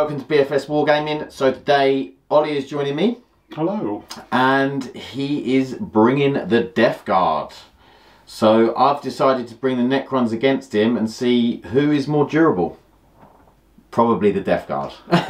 welcome to BFS Wargaming. So today Ollie is joining me. Hello. And he is bringing the Death Guard. So I've decided to bring the Necrons against him and see who is more durable. Probably the Death Guard. But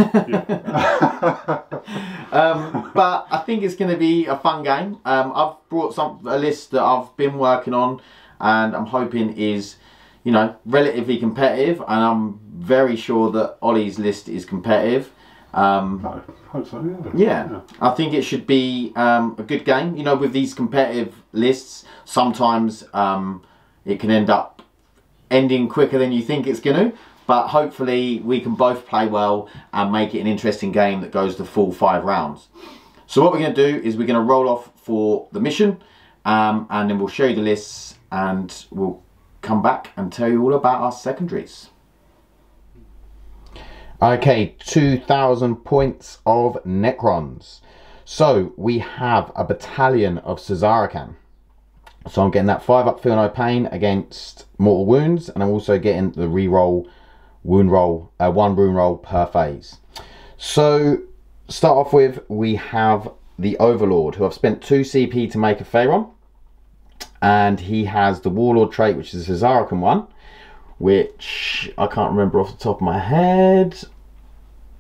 I think it's going to be a fun game. I've brought a list that I've been working on and I'm hoping is, you know, relatively competitive, and I'm very sure that Ollie's list is competitive. I hope so, yeah. I think it should be a good game. You know, with these competitive lists, sometimes it can end up ending quicker than you think it's going to. But hopefully we can both play well and make it an interesting game that goes the full 5 rounds. So what we're going to do is we're going to roll off for the mission, and then we'll show you the lists and we'll come back and tell you all about our secondaries. Okay, 2,000 points of Necrons. So we have a battalion of Caesarican. So I'm getting that 5 up, feel no pain against mortal wounds, and I'm also getting the reroll wound roll, 1 wound roll per phase. So start off with, we have the Overlord, who I've spent 2 CP to make a Pharaon, and he has the Warlord trait, which is a Caesarican one, which I can't remember off the top of my head.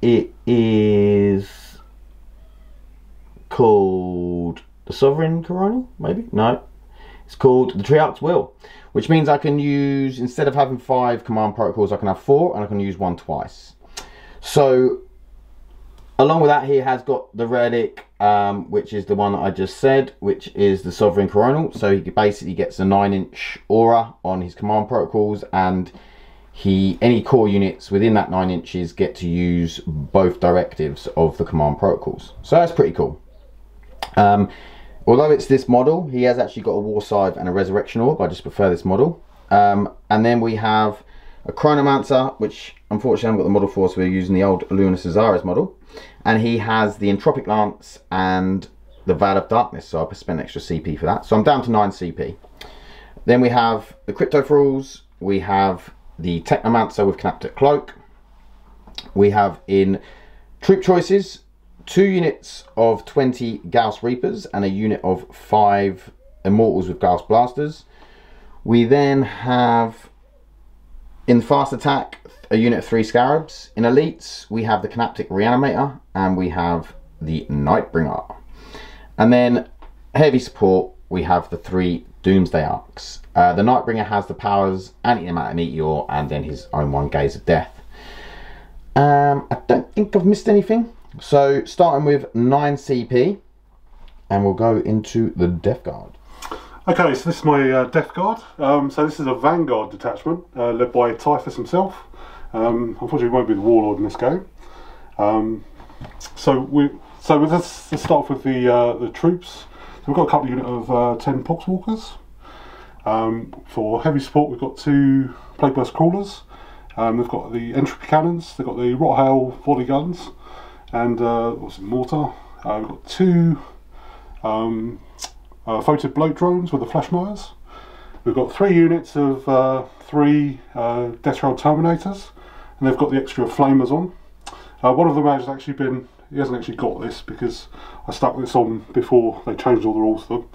It is called the Sovereign Coronal, maybe? No. It's called the Triarch's Will, which means I can use, instead of having 5 command protocols, I can have 4, and I can use 1 twice. So, along with that, he has got the Relic, which is the one that I just said, which is the Sovereign Coronal. So he basically gets a 9-inch aura on his command protocols, and any core units within that 9 inches get to use both directives of the command protocols. So that's pretty cool. Although it's this model, he has actually got a War Scythe and a Resurrection Orb. I just prefer this model. And then we have a Chronomancer, which unfortunately I haven't got the model for, so we're using the old Luna Caesaris model. And he has the Entropic Lance and the Veil of Darkness, so I'll spend extra CP for that. So I'm down to 9 CP. Then we have the Crypto Thralls. We have the Technomancer with Canaptic Cloak. We have in troop choices 2 units of 20 Gauss Reapers and a unit of 5 Immortals with Gauss Blasters. We then have in fast attack a unit of 3 Scarabs. In elites we have the Canaptic Reanimator and we have the Nightbringer. And then heavy support we have the 3 Doomsday Arcs. The Nightbringer has the powers Anti-Matter Meteor and then his own 1 Gaze of Death. I don't think I've missed anything. So starting with 9 CP, and we'll go into the Death Guard. Okay, so this is my Death Guard. So this is a Vanguard detachment led by Typhus himself. Unfortunately, he won't be the Warlord in this game. So let's start with the troops. So we've got a couple of units of 10 Poxwalkers. For heavy support, we've got 2 Plague Burst Crawlers. They've got the Entropy Cannons. They've got the Rot Hail Volley Guns. And what's it, mortar. We've got 2 Photic Bloat Drones with the Flash Mowers. We've got 3 units of 3 Death Rail Terminators, and they've got the extra Flamers on. One of them has actually been, he hasn't actually got this because I stuck this on before they changed all the rules to them.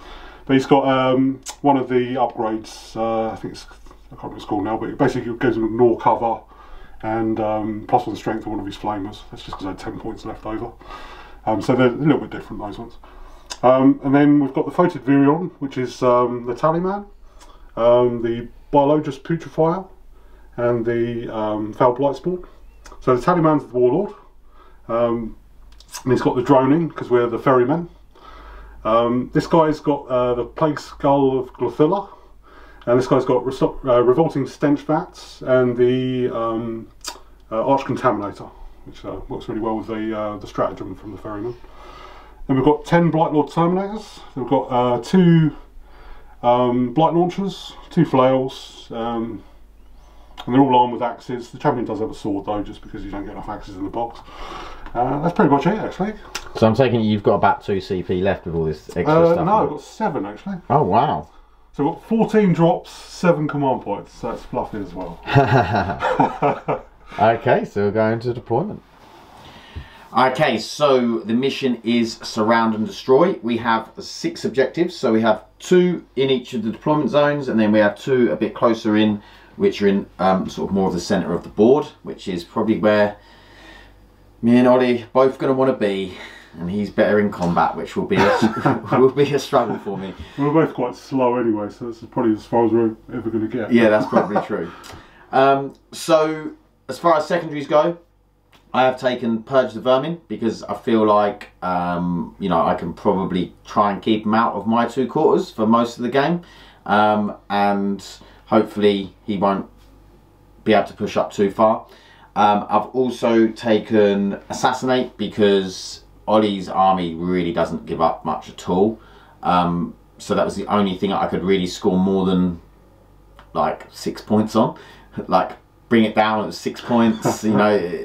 But he's got one of the upgrades, I think it's, I can't remember what it's called now, but it basically gives him Gnaw cover and +1 strength on one of his Flamers. That's just because I had 10 points left over. So they're a little bit different, those ones. And then we've got the Photic Virion, which is the Tallyman, the Biologist Putrefier, and the Foul Blightspawn. So the Tallyman's the Warlord, and he's got the Droning, because we're the Ferrymen. This guy's got the Plague Skull of Glothila. And this guy's got Revolting Stench-vats and the Arch-Contaminator, which works really well with the Stratagem from the Ferrymen. Then we've got 10 Blightlord Terminators. We've got 2 Blight Launchers, 2 Flails, and they're all armed with axes. The champion does have a sword though, just because you don't get enough axes in the box. That's pretty much it actually. So I'm taking it you've got about 2 CP left with all this extra stuff? No, I've got 7 actually. Oh wow. So we've got 14 drops, 7 command points, so that's fluffy as well. Okay, so we're going to deployment. Okay, so the mission is surround and destroy. We have 6 objectives, so we have 2 in each of the deployment zones, and then we have 2 a bit closer in, which are in sort of more of the centre of the board, which is probably where me and Ollie both going to want to be. And he's better in combat, which will be a struggle for me. We're both quite slow anyway, so this is probably as far as we're ever going to get. Yeah, that's probably true. So as far as secondaries go, I have taken Purge the Vermin because I feel like you know, I can probably try and keep him out of my 2 quarters for most of the game, and hopefully he won't be able to push up too far. I've also taken Assassinate because Ollie's army really doesn't give up much at all, so that was the only thing I could really score more than like 6 points on. Like, bring it down at 6 points. You know,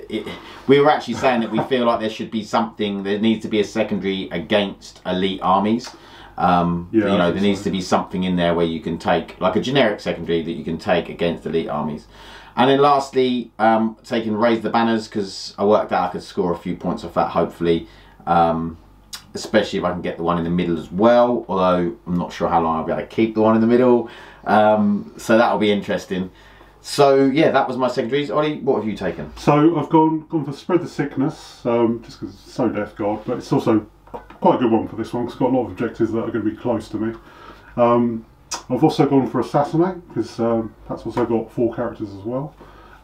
we were actually saying that we feel like there should be something, there needs to be a secondary against elite armies. Yeah, you know, there needs to be something in there where you can take, like a generic secondary that you can take against elite armies. And then lastly, taking Raise the Banners because I worked out I could score a few points off that, hopefully. Especially if I can get the one in the middle as well, although I'm not sure how long I'll be able to keep the one in the middle. So that'll be interesting. So yeah, that was my secondaries. Ollie, what have you taken? So I've gone for Spread the Sickness, just because it's so Death Guard, but it's also quite a good one for this one because it's got a lot of objectives that are going to be close to me. I've also gone for Assassinate because that's also got 4 characters as well.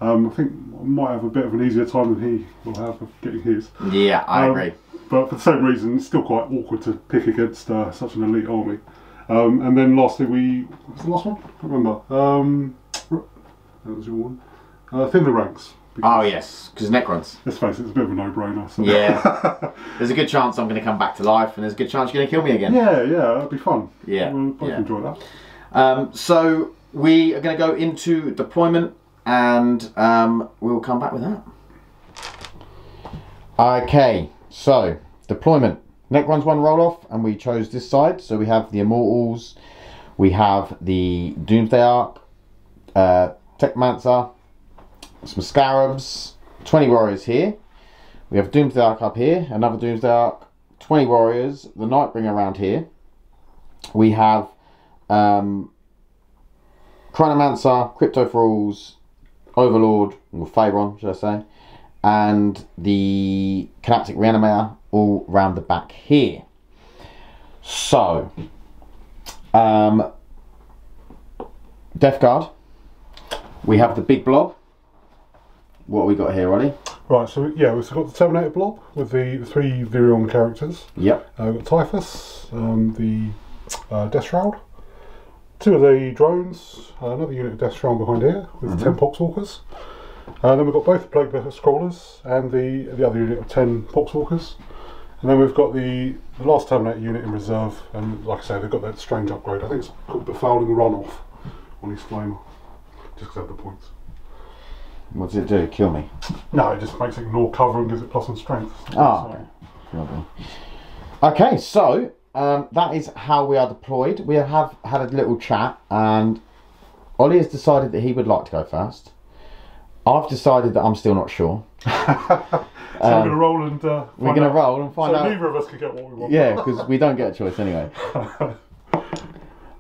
I think I might have a bit of an easier time than he will have of getting his. Yeah, I agree. But for the same reason, it's still quite awkward to pick against such an elite army. And then lastly, what was the last one? I can't remember. That was your one. Thin the Ranks. Oh yes, because Necrons. Let's face it, it's a bit of a no-brainer. So. Yeah. There's a good chance I'm going to come back to life, and there's a good chance you're going to kill me again. Yeah, that'd be fun. Yeah. We'll both enjoy that. So we are going to go into deployment, and we'll come back with that. Okay, so deployment. Necrons 1 roll off, and we chose this side. So we have the Immortals, we have the Doomsday Ark, Techmancer, some Scarabs, 20 Warriors here. We have Doomsday Ark up here, another Doomsday Ark, 20 Warriors, the Nightbringer around here. We have Chronomancer, Crypto Thralls, Overlord, or Pharaon, should I say, and the Canaptic Reanimator all round the back here. So, Death Guard, we have the big blob. What have we got here, Ollie? Right, so yeah, we've got the Terminator blob with the 3 Virion characters. Yep. We've got Typhus, the Death Shroud, 2 of the drones, another unit of Death Shroud behind here with 10 Poxwalkers. Then we've got both the Plague Scrollers and the other unit of 10 Poxwalkers. And then we've got the last Terminator unit in reserve, and like I say, they've got that strange upgrade. I think it's called Befouling Runoff on his Flamer, just because I have the points. What does it do? Kill me? No, it just makes it ignore cover and gives it +1 strength. Oh, okay. Okay, so that is how we are deployed. We have had a little chat, and Ollie has decided that he would like to go first. I've decided that I'm still not sure. So we're going to roll and we're going to roll and find out. So neither of us can get what we want. Yeah, because we don't get a choice anyway. I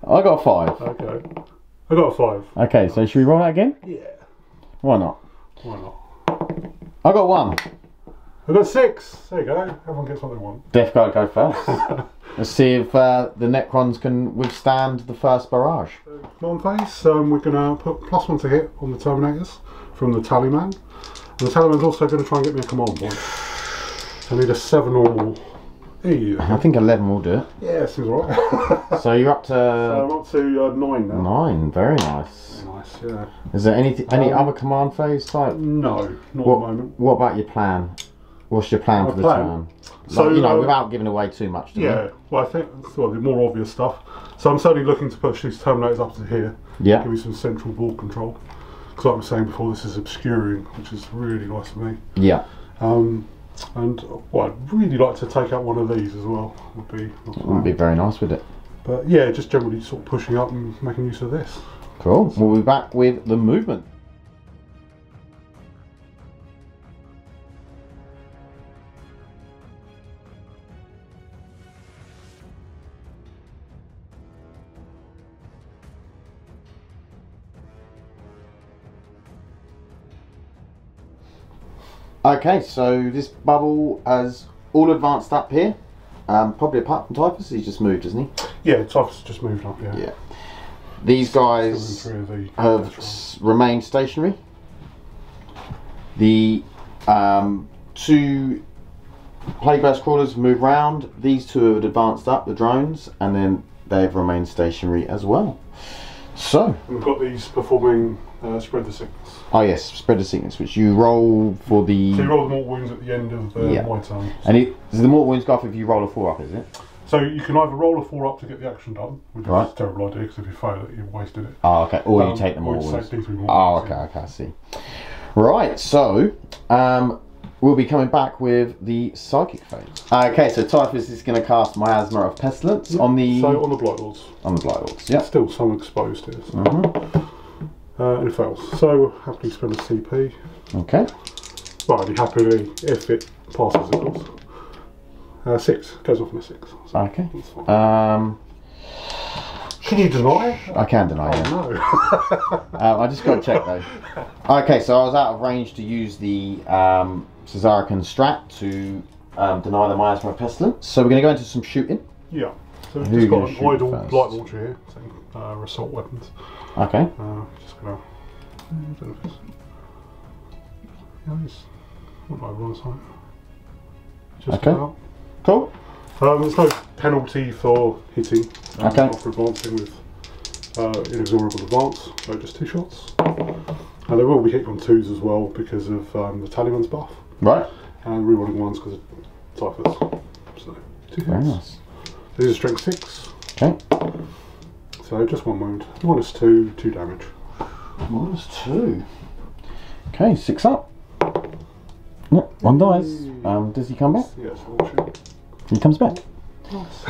got a 5. Okay. I got a 5. Okay, so should we roll that again? Yeah. Why not? Why not? I got 1. I got 6. There you go. Everyone gets what they want. Death Guard go first. Let's see if the Necrons can withstand the first barrage. Command phase, we're going to put +1 to hit on the Terminators from the Tallyman. And the Tallyman's also going to try and get me a command point. So I need a 7 or more. I think 11 will do it. Yeah, seems alright. So you're up to... So I'm up to 9 now. 9, very nice. Very nice, yeah. Is there any other command phase type? No, not at the moment. What about your plan? What's your plan for the turn? So, like, you know, without giving away too much. Yeah, well, I think the more obvious stuff. So I'm certainly looking to push these Terminators up to here. Yeah. Give me some central ball control. Because like I was saying before, this is obscuring, which is really nice for me. Yeah. And well, I'd really like to take out one of these as well. Would be very nice, would it? But yeah, just generally sort of pushing up and making use of this. Cool. We'll be back with the movement. Okay, so this bubble has all advanced up here. Probably apart from Typhus, he's just moved, hasn't he? Yeah, Typhus just moved up, yeah. These guys have remained stationary. The 2 Plague crawlers move round. These 2 have advanced up, the drones, and then they've remained stationary as well. So we've got these performing spread the sickness. Oh yes, spread the sickness, which you roll for the. So you roll the mortal wounds at the end of my turn. And does the mortal wounds go off if you roll a 4 up? Is it? So you can either roll a 4 up to get the action done, which is a terrible idea because if you fail it, you've wasted it. Oh, okay. Or you take the mortal wounds. Oh, okay, okay, I see. Right, so we'll be coming back with the psychic phase. Okay, so Typhus is going to cast Miasma of Pestilence on the. So on the Blightlords. On the Blightlords, yeah. Still some exposed here. So. And it fails. So we'll happily spend a CP. Okay. Well, I'd be happily if it passes, of course. 6 goes off in a 6. So okay. Can you deny? I can deny. Oh, no. I just got to check though. Okay, so I was out of range to use the Caesarican strat to deny the Miasma of Pestilence. So we're going to go into some shooting. Yeah. So we've just got an idle light launcher here, so assault weapons. Okay. Just gonna. What do I want to say? Just okay. About. Cool. There's no penalty for hitting after advancing with inexorable advance, so just 2 shots. And they will be hit on 2s as well because of the Tallyman's buff. Right. And rerolling 1s because of Typhus. So 2 hits. Very nice. This is strength 6. Okay. So just 1 wound. -2, 2 damage. -2. Okay, 6 up. Yep, 1 dies. Does he come back? Yes, he comes back. Nice.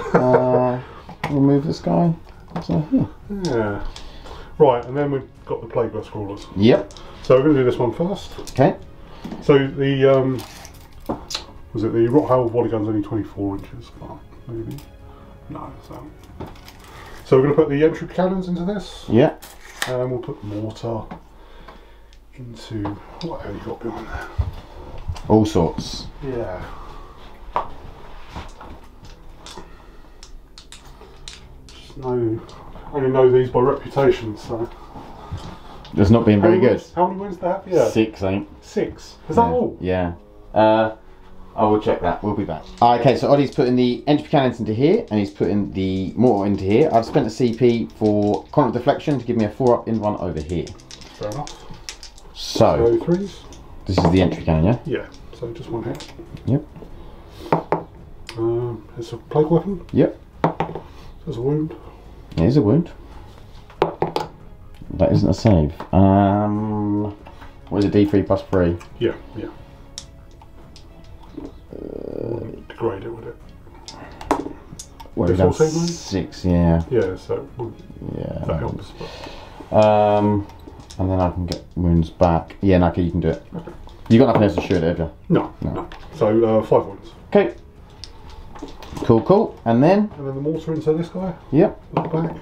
We'll move this guy. So here. Yeah. Right, and then we've got the Plague Crawlers. Yep. So we're going to do this one first. Okay. So the was it the Rothail volley gun's only 24 inches, but maybe no. So we're going to put the entry cannons into this. Yeah. And we'll put mortar into what have you got behind there? All sorts. Yeah. I only know these by reputation, so. It's not been very good. How many wins do they have? Yeah. 6, I think. 6? Is that all? Yeah. I will check that. We'll be back. Okay, so Oddie's putting the entry cannons into here, and he's putting the mortar into here. I've spent a CP for Conduct Deflection to give me a 4-up in one over here. Fair enough. So 3s. This is the entry cannon, yeah? Yeah. So just 1 hit. Yep. It's a plague weapon. Yep. There's a wound. Here's a wound. That isn't a save. What is it, D3 plus 3? Yeah, yeah. Degrade it, would it? What have we done? 6, yeah. Yeah, so yeah, that helps. And then I can get wounds back. Yeah, Naki, you can do it. Okay. You got nothing else to shoot, have you? No. So 5 wounds. Okay. Cool. And then the mortar into this guy. Yep. Back.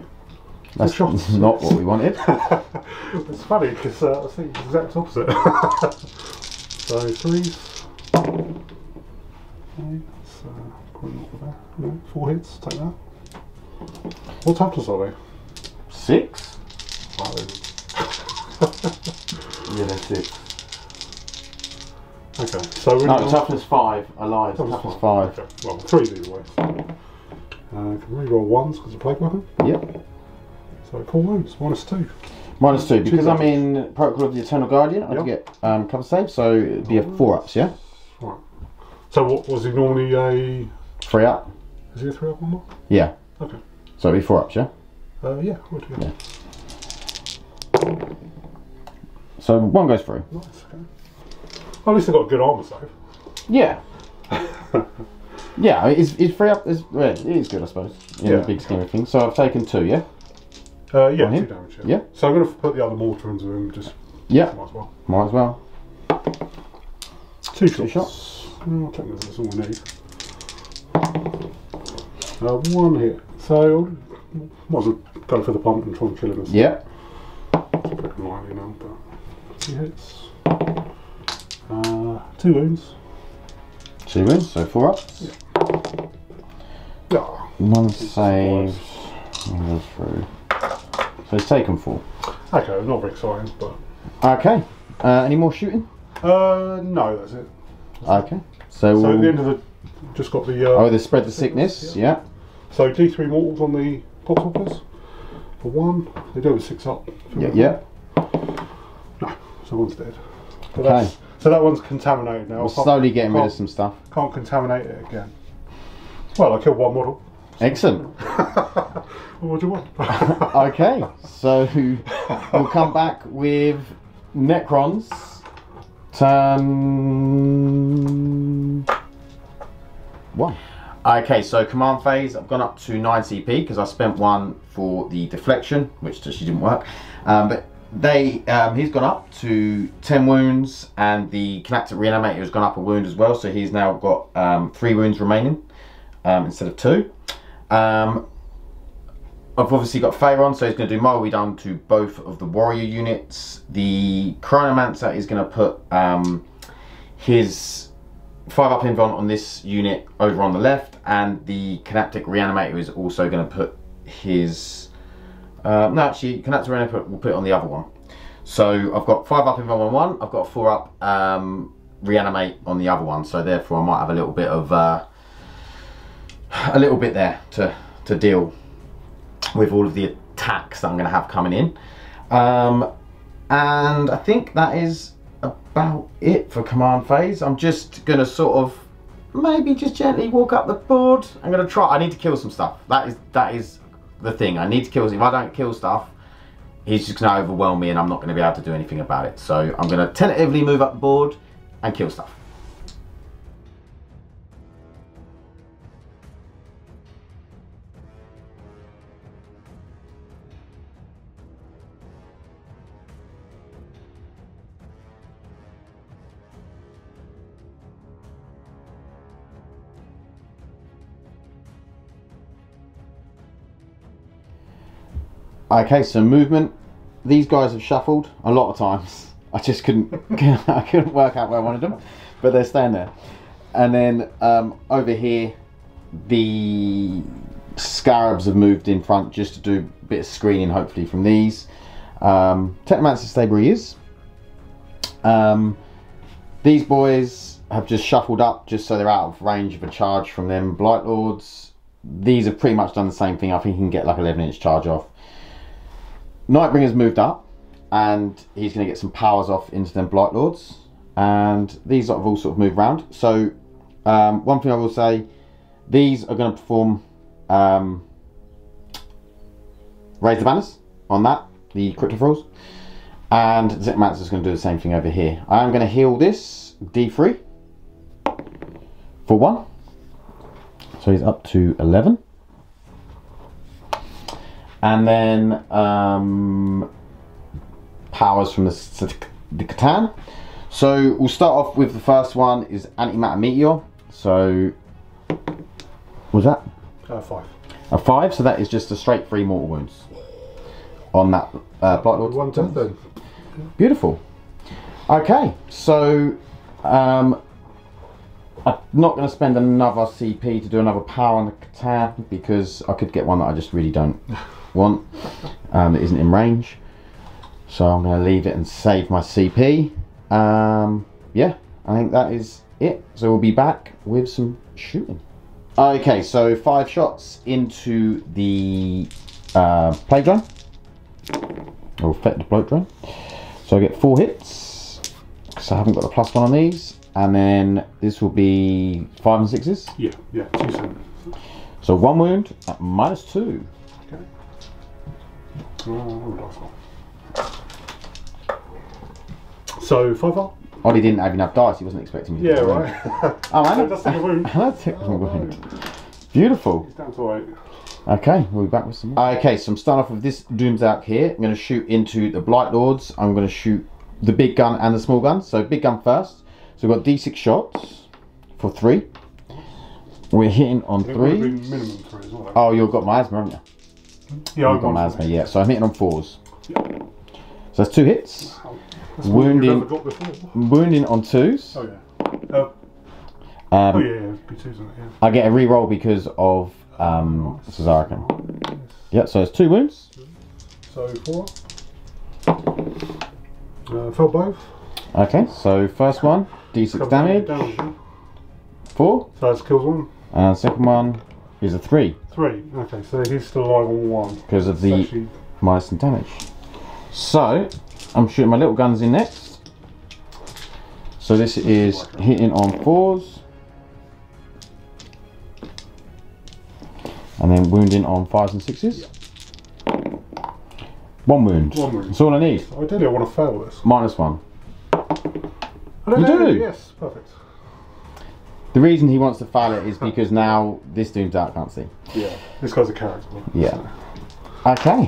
That's not what we wanted. It's funny because I think the exact opposite. So 3s. Okay, so probably not there. No, 4 hits. Take that. What toughness are they? 6. Oh. Yeah, they're 6. Okay, so we're toughness 5. I lied. Toughness 5. Okay. Well, 3's either way. Can re-roll 1s because of plague weapon. Yep. So 4 wounds, -2. -2 because I'm in Protocol of the Eternal Guardian. I can get cover save, so it'd be a 4-ups, yeah. Right. So what was he normally a 3-up? Is he a 3-up one more? Yeah. Okay. So it'd be 4-ups, yeah. Yeah, would yeah. So 1 goes through. Nice. Okay. Well, at least they got a good armour save. Yeah. Yeah, it's 3-up. Well, it is good, I suppose, in the big scheme of things. So I've taken 2, yeah. Yeah, 2 damage. Yeah. So I'm going to put the other mortar into him. Just might as well. Might as well. 2 shots. I think that's all we need. 1 hit. So might as well go for the pump and try and kill him. Yeah. It's a bit unlikely now, but 2 hits. 2 wounds. 2 wounds, so 4 ups. Yeah. 1 save. 1 goes through. So he's taken 4. Okay, not very exciting, but. Okay. Any more shooting? No, that's it. Okay. So at the end of the, just got the. Oh, they spread the sickness. Yeah. So D3 mortals on the Poxwalkers for 1. They do it 6 up. Yeah. No, so 1's dead. But Okay. So that one's contaminated now. We're slowly getting rid of some stuff. Can't contaminate it again. Well, I killed 1 model. Excellent. What do you want? Okay, so we'll come back with Necrons. Turn 1. Okay, so command phase, I've gone up to 9 CP because I spent 1 for the deflection, which actually didn't work. But he's gone up to 10 wounds, and the Kinetic Reanimator has gone up a wound as well, so he's now got 3 wounds remaining instead of 2. I've obviously got Fire on, so he's going to do Morally Done to both of the warrior units. The Chronomancer is going to put his 5-up invuln on this unit over on the left, and the Kinetic Reanimator is also going to put his... no, actually, Kinetic Reanimator will put it on the other one. So I've got 5-up invuln on one, I've got a 4-up Reanimate on the other one, so therefore I might have a little bit of... there to deal with all of the attacks that I'm going to have coming in. And I think that is about it for command phase. I'm just going to sort of maybe just gently walk up the board. I'm going to try. I need to kill some stuff. That is the thing. I need to kill. If I don't kill stuff, he's just going to overwhelm me and I'm not going to be able to do anything about it. So I'm going to tentatively move up the board and kill stuff. Okay, so movement. These guys have shuffled a lot of times. I just couldn't I couldn't work out where I wanted them, but they're staying there. And then over here, the Scarabs have moved in front just to do a bit of screening, hopefully, from these. Technomancer stay where he is. These boys have just shuffled up just so they're out of range of a charge from them Blightlords. These have pretty much done the same thing. I think he can get like 11-inch charge off. Nightbringer's moved up and he's going to get some powers off into them Blightlords, and these have all sort of moved around. So one thing I will say, these are going to perform raise the banners on that, the Cryptofrills, and Technomancer's going to do the same thing over here. I am going to heal this D3 for 1, so he's up to 11. And then powers from the Catan. So we'll start off with the first one is Antimatter Meteor. So what was that? 5. A 5. So that is just a straight 3 mortal wounds on that Blightlord. 1 death then. Beautiful. Okay, so I'm not going to spend another CP to do another power on the Catan because I could get one that I just really don't want that isn't in range, so I'm going to leave it and save my CP. Yeah, I think that is it, so we'll be back with some shooting. Okay, so 5 shots into the plague drone, or effective bloat drone, so I get 4 hits because I haven't got the +1 on these, and then this will be 5 and 6s. Yeah, 2 7. So 1 wound at -2. Okay. So 5 up. Ollie didn't have enough dice, he wasn't expecting me to Yeah, do right. Oh, So that's the wound. that's a wound. Beautiful. He's down to 8. Okay, we'll be back with some more. Okay, so I'm starting off with this Doomsark here. I'm going to shoot into the Blightlords. I'm going to shoot the big gun and the small gun. So big gun first. So we've got D6 shots for 3. We're hitting on 3. Minimum 3 as well. Oh, you've got Miasma, haven't you? Yeah, You've got Miasma, yeah. So I'm hitting on 4s. Yeah. So that's 2 hits. Wow. That's more than you've ever got before. Wounding on 2s. Oh yeah. Oh yeah, it'd be 2s, isn't it? Yeah. I get a re-roll because of Cesarican. Nice. Yeah, so it's 2 wounds. So 4. Fell both. Okay, so first one, D6 damage. 4. So that's kills 1. And second one is a 3. 3. Okay, so he's still alive on 1. Because of the minus in damage. So, I'm shooting my little guns in next. So this is hitting on 4s. And then wounding on 5s and 6s. 1 wound. 1 wound. That's all I need. Ideally I want to fail this. -1. You do? Yes, perfect. The reason he wants to fail it is because now this dude's out, can't see. Yeah, this guy's a character. Yeah. Okay.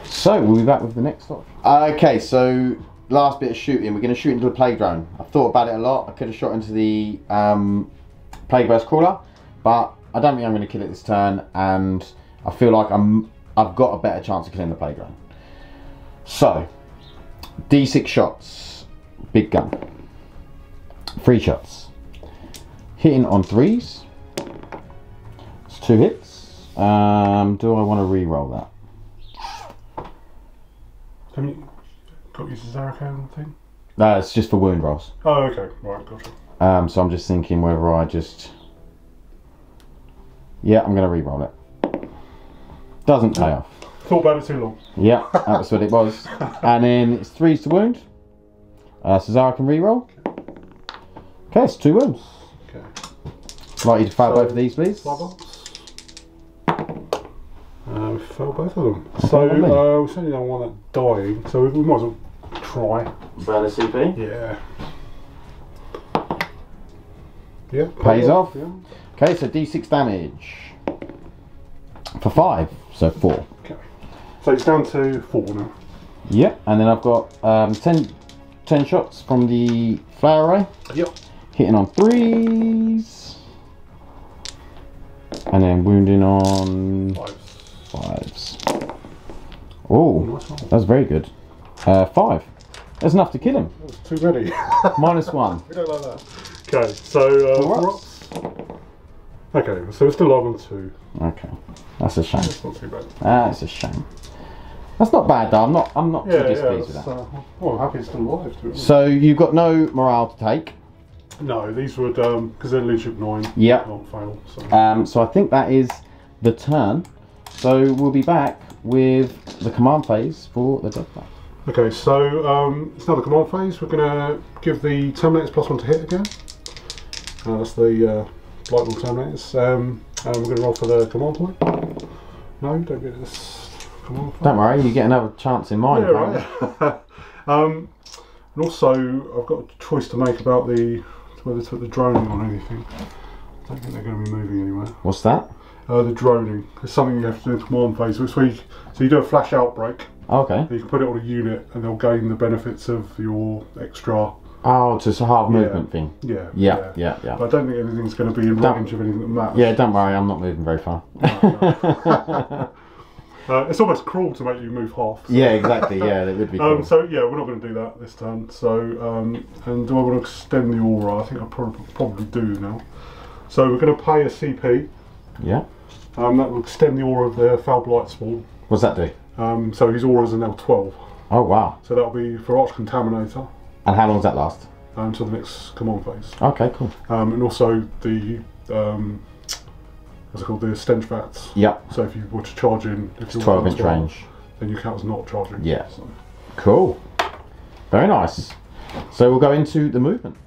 So we'll be back with the next lot. Okay, so last bit of shooting. We're going to shoot into the plague drone. I've thought about it a lot. I could have shot into the plague burst crawler, but I don't think I'm going to kill it this turn, and I feel like I've got a better chance of killing the plague drone. So D6 shots, big gun. 3 shots. Hitting on 3s. It's 2 hits. Do I want to re-roll that? Have you got your Cesarican thing? No, it's just for wound rolls. Oh, okay. Right, gotcha. So I'm just thinking whether I just... Yeah, I'm going to re-roll it. Doesn't pay off. Thought about it too long. Yeah, that's what it was. And then it's 3s to wound. Cesarican re-roll. Okay, it's 2 wounds. Okay. I'd like you to fail both of these, please. We failed both of them. So we certainly don't want that dying, so we might as well try. Burn a CP. Yeah. Yeah. Pays off. Yeah. Okay, so D6 damage. For 5, so 4. Okay. So it's down to 4 now. Yep, and then I've got 10 shots from the flower array. Yep. Hitting on 3s. And then wounding on 5s. Oh, Nice one. that's very good. 5. That's enough to kill him. That was too ready. -1. We don't like that. Okay, so 4 ups. Okay, so we're still alive on 2. Okay, that's a shame. That's not too bad. That's a shame. That's not bad though. I'm not too displeased with that. Well, I'm happy it's still alive. To be honest. So you've got no morale to take. No, these would because they're leadership 9. Yep. Can't fail. So. So I think that is the turn. So we'll be back with the command phase for the death battle. Okay, so it's now the command phase. We're going to give the Terminators +1 to hit again. That's the Blightball Terminators. And we're going to roll for the command point. No, don't get this command point. Don't worry, you get another chance in mine. Yeah, right. And also, I've got a choice to make about whether to put the droning on anything. I don't think they're going to be moving anywhere. What's that? The droning. It's something you have to do in the command phase. So you do a flash outbreak. Okay. You can put it on a unit and they'll gain the benefits of your extra... Oh, it's a half movement thing. Yeah. Yeah. But I don't think anything's going to be in range of anything that matters. Yeah, don't worry, I'm not moving very far. No. It's almost cruel to make you move half. So. Yeah, exactly, yeah, that would be cool. So yeah, we're not going to do that this turn. So, and do I want to extend the aura? I think I probably do now. So we're going to pay a CP. Yeah. That will extend the aura of the Foul Blightspawn. What's that do? So his auras are now 12. Oh wow. So that'll be for Arch-Contaminator. And how long does that last? Until the next command phase. Okay, cool. And also the what's it called? The Stench-vats. Yep. So if you were to charge in, if you're 12-inch range. then you count as not charging. Yeah. So. Cool. Very nice. So we'll go into the movement.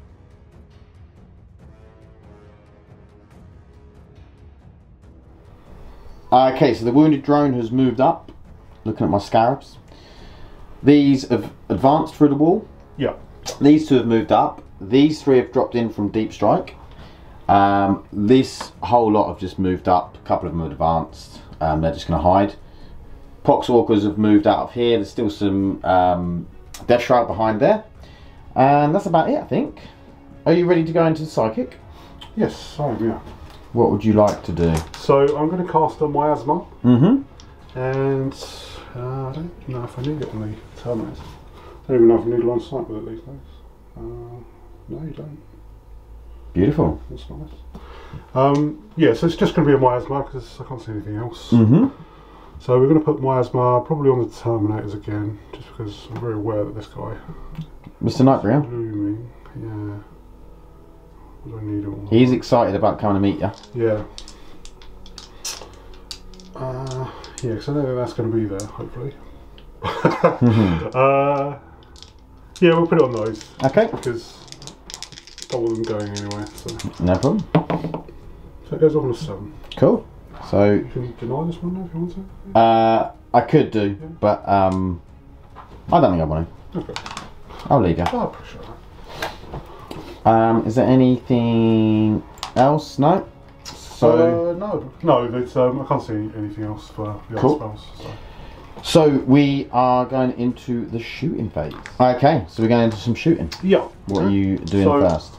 Okay, so the wounded drone has moved up. Looking at my scarabs. These have advanced through the wall. Yeah. These 2 have moved up. These 3 have dropped in from deep strike. This whole lot have just moved up. A couple of them have advanced. They're just going to hide. Poxwalkers have moved out of here. There's still some Death Shroud behind there. And that's about it, I think. Are you ready to go into the Psychic? Yes, I am, yeah. What would you like to do? So I'm going to cast a Miasma. Mm-hmm. And I don't know if I need it on the Terminators. I don't even know if I need line of sight with it these days. No, you don't. Beautiful. That's nice. Yeah, so it's just going to be a Miasma because I can't see anything else. So we're going to put Miasma probably on the Terminators again, just because I'm very aware that this guy... Mr. Nightbringer? Blooming, yeah. What do I need all? He's excited about coming to meet you. Yeah. Yeah, because I know that that's going to be there, hopefully. Yeah, we'll put it on those. Okay. Because I don't want them going anywhere. So. No problem. So it goes on a 7. Cool. So you can deny this one now if you want to. I could do, yeah. But I don't think I want to. Okay. I'll leave you. I appreciate that. Is there anything else? No. So no. It's, I can't see anything else for the other spells. So we are going into the shooting phase. Okay, so we're going into some shooting. Yeah. What are you doing first?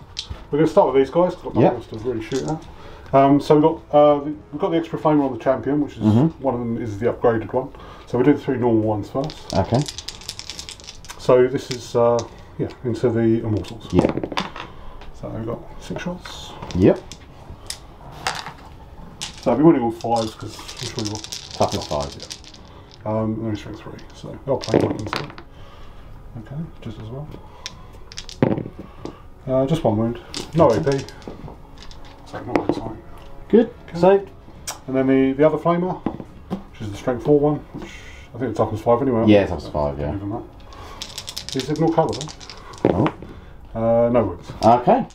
We're going to start with these guys. Got nothing else to really shoot at. So we've got the extra flamer on the champion, which is one of them is the upgraded one. So we do the 3 normal ones first. Okay. So this is into the immortals. Yeah. So we've got 6 shots. Yep. So I'll be winning all 5s because I'm sure you'll. Toughest 5. Yeah. Only strength 3, so I'll play one instead. Okay, just as well. Just 1 wound. No AP. So not very tight. Good. Okay. Saved. And then the other flamer, which is the strength 4 one, which I think it's toughness 5 anyway. Yeah, toughness 5. Yeah. Even that. Is ignore cover though. Oh. No wounds. Okay.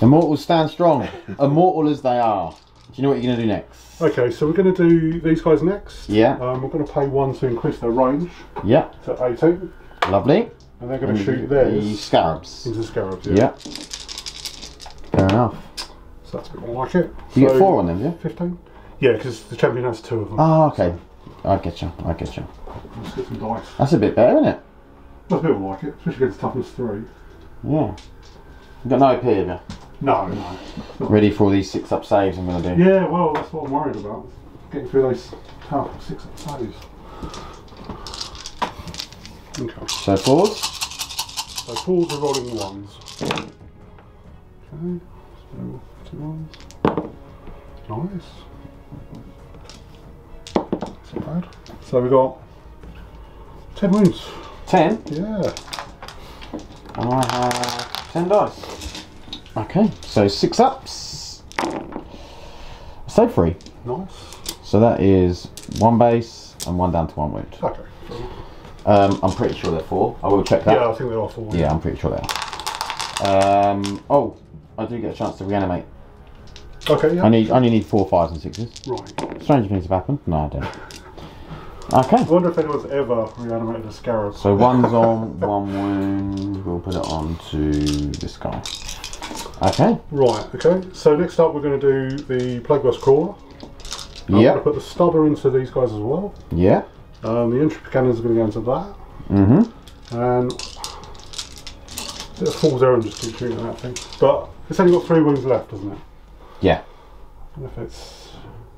Immortals stand strong. Immortal as they are. Do you know what you're going to do next? Okay, so we're going to do these guys next. Yeah. We're going to pay 1 to increase their range. Yeah. To 18. Lovely. And they're going to shoot theirs. The scarabs. Into scarabs, yeah. Yeah. Fair enough. So that's a bit more like it. You get 4 on them, yeah? 15? Yeah, because the champion has 2 of them. Oh, okay. I get you. Let's get some dice. That's a bit better, isn't it? That's a bit more like it, especially against toughness 3. Yeah. You've got no AP, have you? No. Ready for all these 6-up saves I'm going to do? Yeah, well, that's what I'm worried about. Getting through those powerful 6-up saves. Okay. So 4s? So 4s are rolling 1s. Okay. So 2 1s. Nice. That's not bad. So we got 10 wounds. 10? Yeah. And I have 10 dice. Okay, so 6-ups. Save 3. Nice. So that is 1 base and 1 down to 1 wound. Okay. I'm pretty sure they're 4. I will check that. Yeah, I think they are 4. Yeah, I'm pretty sure they are. Oh, I do get a chance to reanimate. Okay, yeah. I only need 4 5s and 6s. Right. Strange things have happened. No, I don't. Okay. I wonder if anyone's ever reanimated a scarab. So 1's on, 1 wound. We'll put it on to this guy. Okay. Right, okay. So next up we're going to do the Plaguechosen crawler. I'm going to put the stubber into these guys as well. Yeah. The entropy cannons are going to go into that. And a bit of fool's errand just keep shooting that thing. But it's only got 3 wounds left, doesn't it? Yeah. I don't know if it's...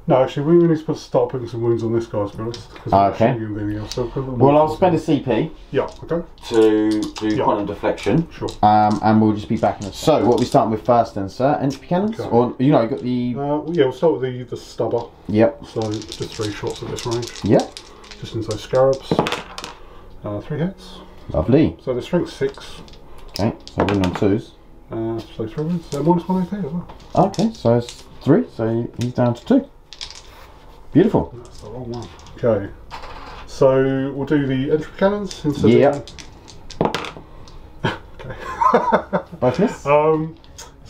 No, actually, we need to start putting some wounds on this guy, to be honest. Okay. So well, I'll spend a CP. Yeah, okay. To do quantum deflection. Sure. And we'll just be back in a... So, what are we starting with first then, sir? Entropy cannons? Okay. Or, you know, you got the... yeah, we'll start with the stubber. Yep. So, just 3 shots at this range. Yep. Just into those scarabs. 3 hits. Lovely. So, the strength 6. Okay, so we're on 2s. So 3 wins. So, -1 AP as well. Okay, so it's 3, so he's down to 2. Beautiful. That's the wrong one. Okay. So we'll do the entropy cannons instead. Yep. Okay. Both miss. So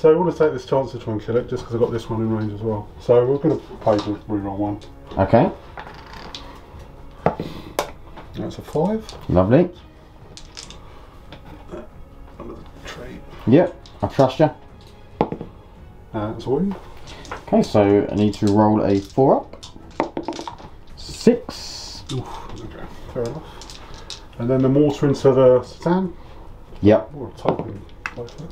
I want to take this chance to try and kill it just because I've got this one in range as well. So we're going to pay to reroll 1. Okay. That's a 5. Lovely. Under the tree. Yep, I trust you. That's a wound. Okay, so I need to roll a 4-up. 6. Oof, okay, fair enough. And then the mortar into the Satan. Yep. Or typing like that.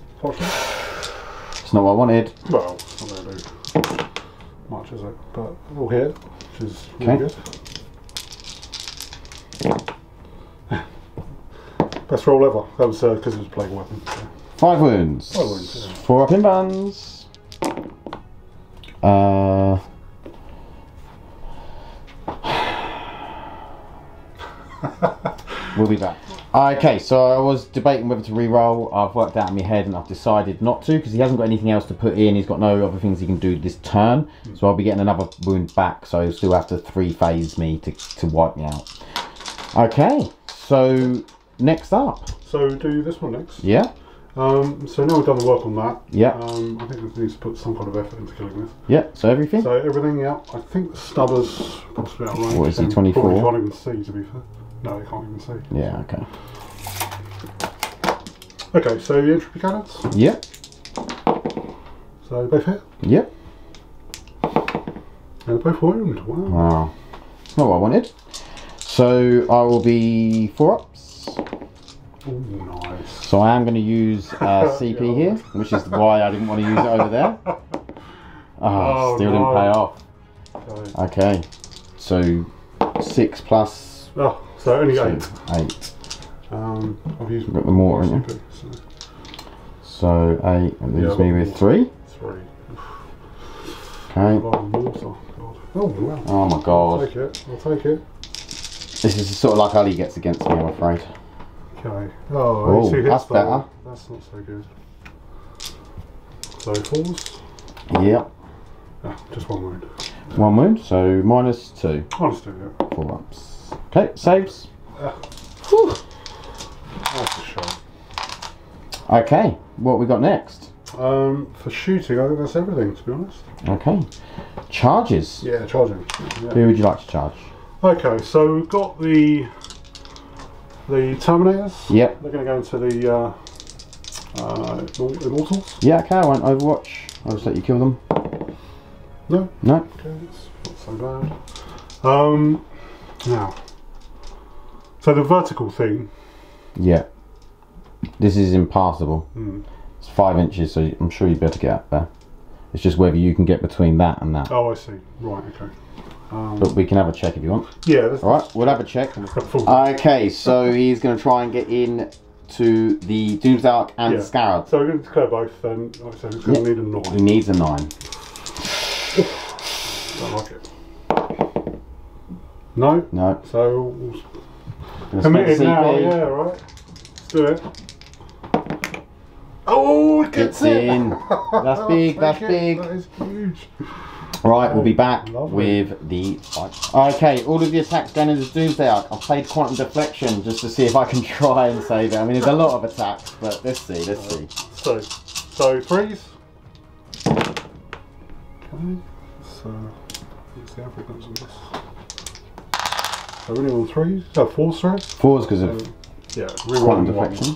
It's not what I wanted. Well, it's not going to do much, is it? But we'll hit, which is really good. Best roll ever. That was because it was a plague weapon. So. 5 wounds. 5 wounds, yeah. 4 up in buns. We'll be back. Okay, so I was debating whether to re-roll. I've worked out in my head and I've decided not to because he hasn't got anything else to put in. He's got no other things he can do this turn. So I'll be getting another wound back, so he'll still have to 3-phase me to wipe me out. Okay, so next up. So do this one next. Yeah. So now we've done the work on that. Yeah. I think we need to put some kind of effort into killing this. Yeah, so everything? So everything, yeah. I think the stubbor's possibly out of range. What is he, 24? Probably can't even see, to be fair. No, you can't even see. Yeah, okay. Okay, so the entropy cannons. Yep. So both hit. Yep. And they're both wound. Wow. Wow. Not what I wanted. So I will be 4 ups. Oh, nice. So I am going to use CP Yeah. here, which is why I didn't want to use it over there. Oh, still didn't pay off. Okay. So 6 plus. Oh, so only 8. 8. I've used Got the mortar, haven't you? So 8, and leaves me with 3. 3. Okay. Mortar. God. Oh, wow. Oh my I'll god. take it. I'll take it. This is sort of like Ali gets against me, I'm afraid. Okay. Oh, 2 hits that's though. better. That's not so good. So 4s. Yep. Ah, just 1 wound. 1 wound, so minus 2. Minus 2, yeah. 4 ups. Okay, saves. Whew. That's a shame. Okay, what we got next? For shooting, I think that's everything, to be honest. Okay. Charges. Yeah, charging. Yeah. Who would you like to charge? Okay, so we've got the Terminators. Yep. They're going to go into the Immortals. Yeah, okay, I won't Overwatch. I'll just let you kill them. No. No. Okay, that's not so bad. Now, so the vertical thing. Yeah. This is impassable. Hmm. It's 5 inches, so I'm sure you'd be able to get up there. It's just whether you can get between that and that. Oh, I see. Right, okay. But we can have a check if you want. Yeah. That's, Alright, we'll have a check. full. Okay, so he's going to try and get in to the Doomsdark and Yeah. Scarab. So we're going to declare both, then like I said, he's going to need a 9. He needs a 9. Don't like it. No? No. So Gonna commit it spend now, CP. yeah, right. Let's do it. Oh, it gets in. That's big, that's Take it. big. That is huge. Right, we'll be back Lovely. with the fight. Okay, all of the attacks going into Doomsday. I've played Quantum Deflection just to see if I can try and save it. I mean, there's a lot of attacks, but let's see, let's see. So 3s. Okay. So let's see how it goes on this. So we're only on 3s. 4 stress. 4s because of Yeah, Quantum rerolling 1. Deflection.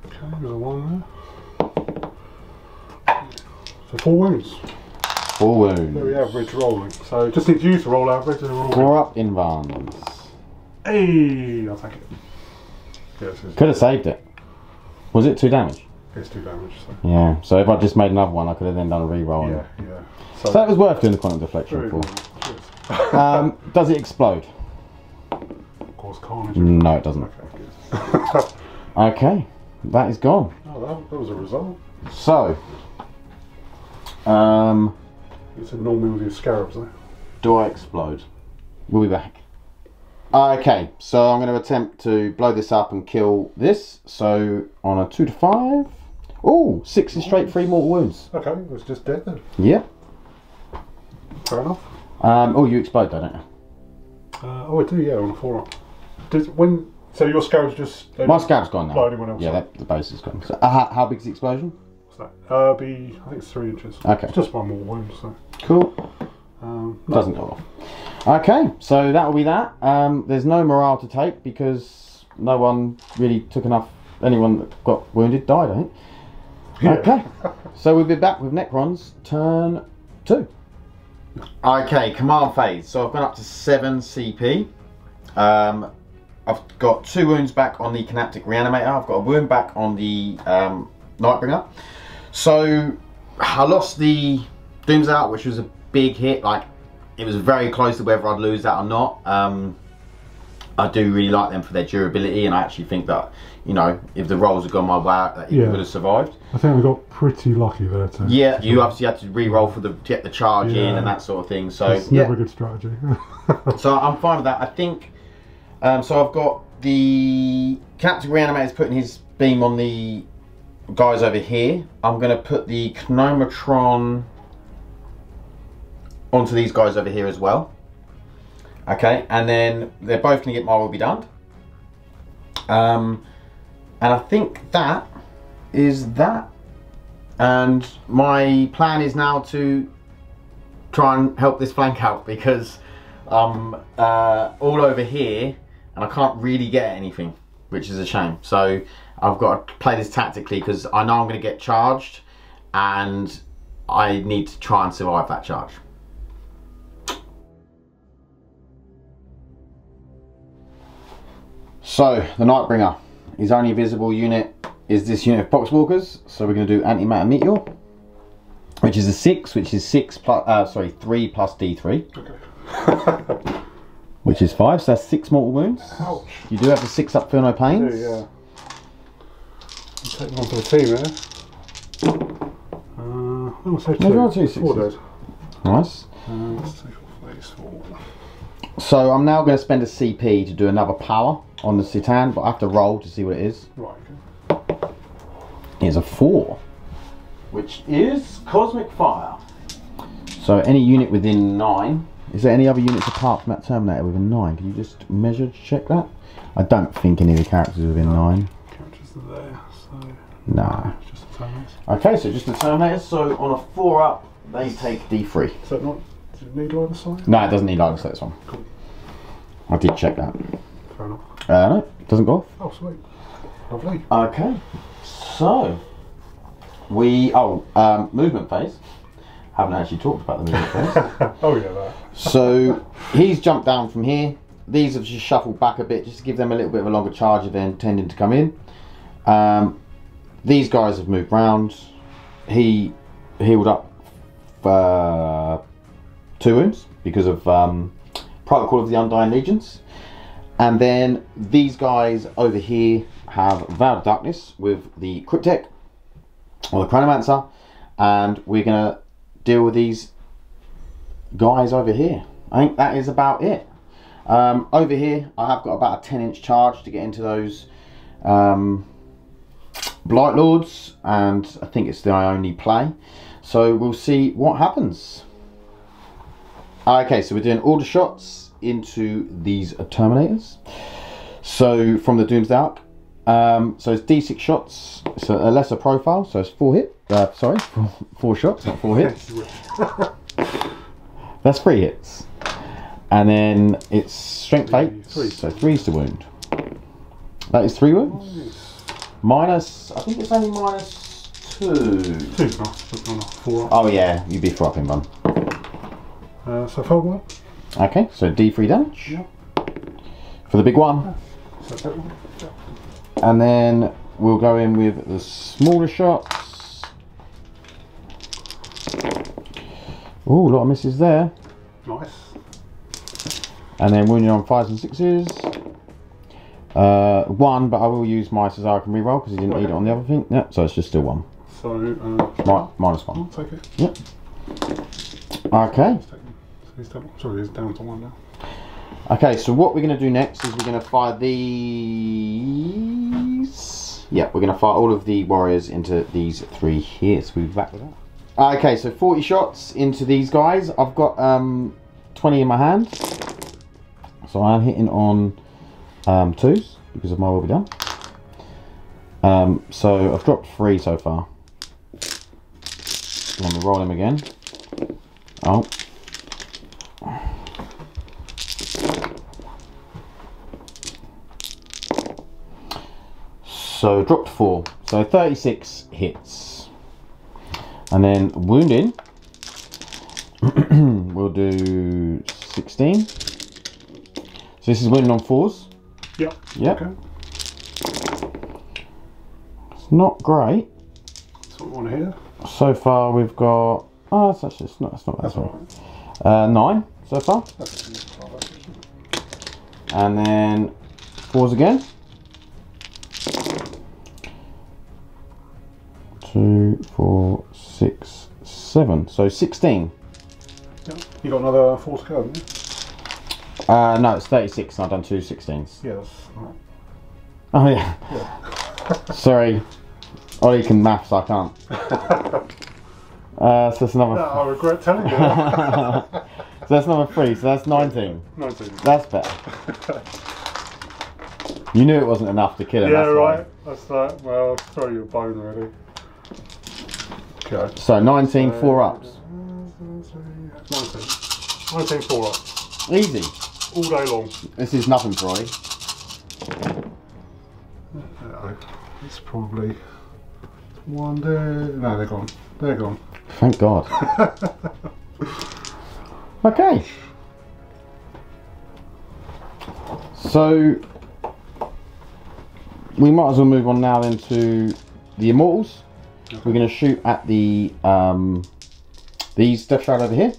Okay, there's a 1 there. So 4 wounds. 4 wounds. Very average rolling. So just need you to roll average and roll. 4 up in Vans. Hey, I'll take it. Yes, Could have saved it. Was it 2 damage? it's 2 damage. So. Yeah, so if I just made another one, I could have then done a re-roll. Yeah, yeah. So that was worth doing the Quantum Deflection very for. good. Cheers. Does it explode? Cause carnage. No, it doesn't. Okay, good. Okay, that is gone. Oh, that was a result. So, It's a normal with your scarabs there. do I explode? We'll be back. Okay, so I'm going to attempt to blow this up and kill this. So on a 2 to 5. Oh, 6 is straight 3 mortal wounds. Okay, it was just dead then. Yeah. Fair enough. Oh, you explode, don't you? Oh, I do, yeah, on a 4 up. So your scarabs just... My scab's gone now. Blow anyone else yeah, up? the base is gone. So, how big is the explosion? What's that? I think it's 3 inches. Okay. It's just 1 more wound, so... Cool. No. Doesn't go off. Okay, so that'll be that. There's no morale to take because no one really took enough. Anyone that got wounded died, I think. Yeah. Okay, so we'll be back with Necrons turn 2. Okay, command phase. So I've gone up to 7 CP. I've got 2 wounds back on the Canaptic Reanimator. I've got a wound back on the Nightbringer. So I lost the Dooms Out, which was a big hit. Like, it was very close to whether I'd lose that or not. I do really like them for their durability, and I actually think that, you know, if the rolls had gone my way, that it would have survived. I think we got pretty lucky there too. Yeah, you obviously had to re-roll to get the charge in and that sort of thing. So it's never a good strategy. So I'm fine with that. I think. So I've got the Captain Reanimator's putting his beam on the guys over here. I'm going to put the Knomatron onto these guys over here as well. Okay, and then they're both going to get my will be done. And I think that is that. And my plan is now to try and help this flank out, because I'm all over here and I can't really get anything, which is a shame. So I've got to play this tactically, because I know I'm going to get charged and I need to try and survive that charge. So the Nightbringer, his only visible unit is this unit of Poxwalkers. So we're going to do Antimatter Meteor, which is a 6, which is 3 plus D3. Okay. Which is 5, so that's 6 mortal wounds. Ouch. You do have the 6 up, feel no pains. I do, yeah. I'm taking one for the team here. I'll say 2. No, you're 2 4 6s. dead. Nice. Let's take off these 4. So I'm now going to spend a CP to do another power on the Citan, but I have to roll to see what it is. Right, okay. It's a 4, which is Cosmic Fire. So any unit within 9. Is there any other units apart from that Terminator within 9? Can you just measure to check that? I don't think any of the characters are within 9. Characters are there, so... No. It's just the Terminators. Okay, so just the Terminators. So on a 4 up, they take D3. Is that not... Does it need line of sight? No, it doesn't need line of sight, this one. Cool. I did check that. Fair enough. No, it doesn't go off. Oh, sweet. Lovely. Okay, so we movement phase. Haven't actually talked about the movement phase. Oh yeah, that. So he's jumped down from here. These have just shuffled back a bit just to give them a little bit of a longer charge if they're intending to come in. These guys have moved round. He healed up 2 wounds because of Protocol of the Undying Legions. And then these guys over here have Veil of Darkness with the Cryptek or the Chronomancer, and we're gonna deal with these guys over here. I think that is about it. Over here I have got about a 10-inch charge to get into those Blight Lords, and I think it's the only play. So we'll see what happens. Okay, so we're doing order shots into these Terminators. So from the Doomsday Arc, so it's D6 shots, so a lesser profile, so it's 4 hit. Sorry, 4 shots, not 4 hits. That's 3 hits, and then it's Strength 8, so 3's to wound. That is 3 wounds. Minus, I think it's only minus 2. 2's not, 4 up. Oh yeah, you'd be 4 up in one. So fold 1. Okay, so D3 damage. Yep. For the big one. So that one. Yep. And then we'll go in with the smaller shots. Oh, a lot of misses there. Nice. And then wounding on 5s and 6s. 1, but I will use my Cesar can reroll because he didn't need it on the other thing. Yep, so it's just still 1. So, minus 1. I'll take it. Yep. Okay. Sorry, he's down to 1 now. Okay, so what we're going to do next is we're going to fire these. Yeah, we're going to fire all of the warriors into these 3 here. So we'll be back with that. Okay, so 40 shots into these guys. I've got 20 in my hand. So I'm hitting on 2s because of my will be done. So I've dropped 3 so far. I'm going to roll him again. Oh. So dropped 4, so 36 hits, and then wounding we'll do 16. So this is wounding on 4s. Yep. Yep. Okay. It's not great. That's what we want to hear. So far we've got it's actually it's not that That's far. all right. 9 so far. And then 4s again. 2, 4, 6, 7. So 16. Yep. You got another 4 to go, haven't you? No, it's 36 and I've done 2 16s. Yeah, that's right. Oh yeah. Sorry. Ollie can maths, I can't. So that's another... No, I regret telling you. So that's number 3, so that's 19. 19. That's better. You knew it wasn't enough to kill him, Yeah, that's right. why. That's like, well, I'll throw you a bone really. Okay. So 19 4-ups. 19. 19 4-ups. Easy. All day long. This is nothing for Ollie. It's probably one there. No, they're gone. They're gone. Thank God. Okay. So we might as well move on now then to the Immortals. Okay. We're going to shoot at the these Death Shroud over here.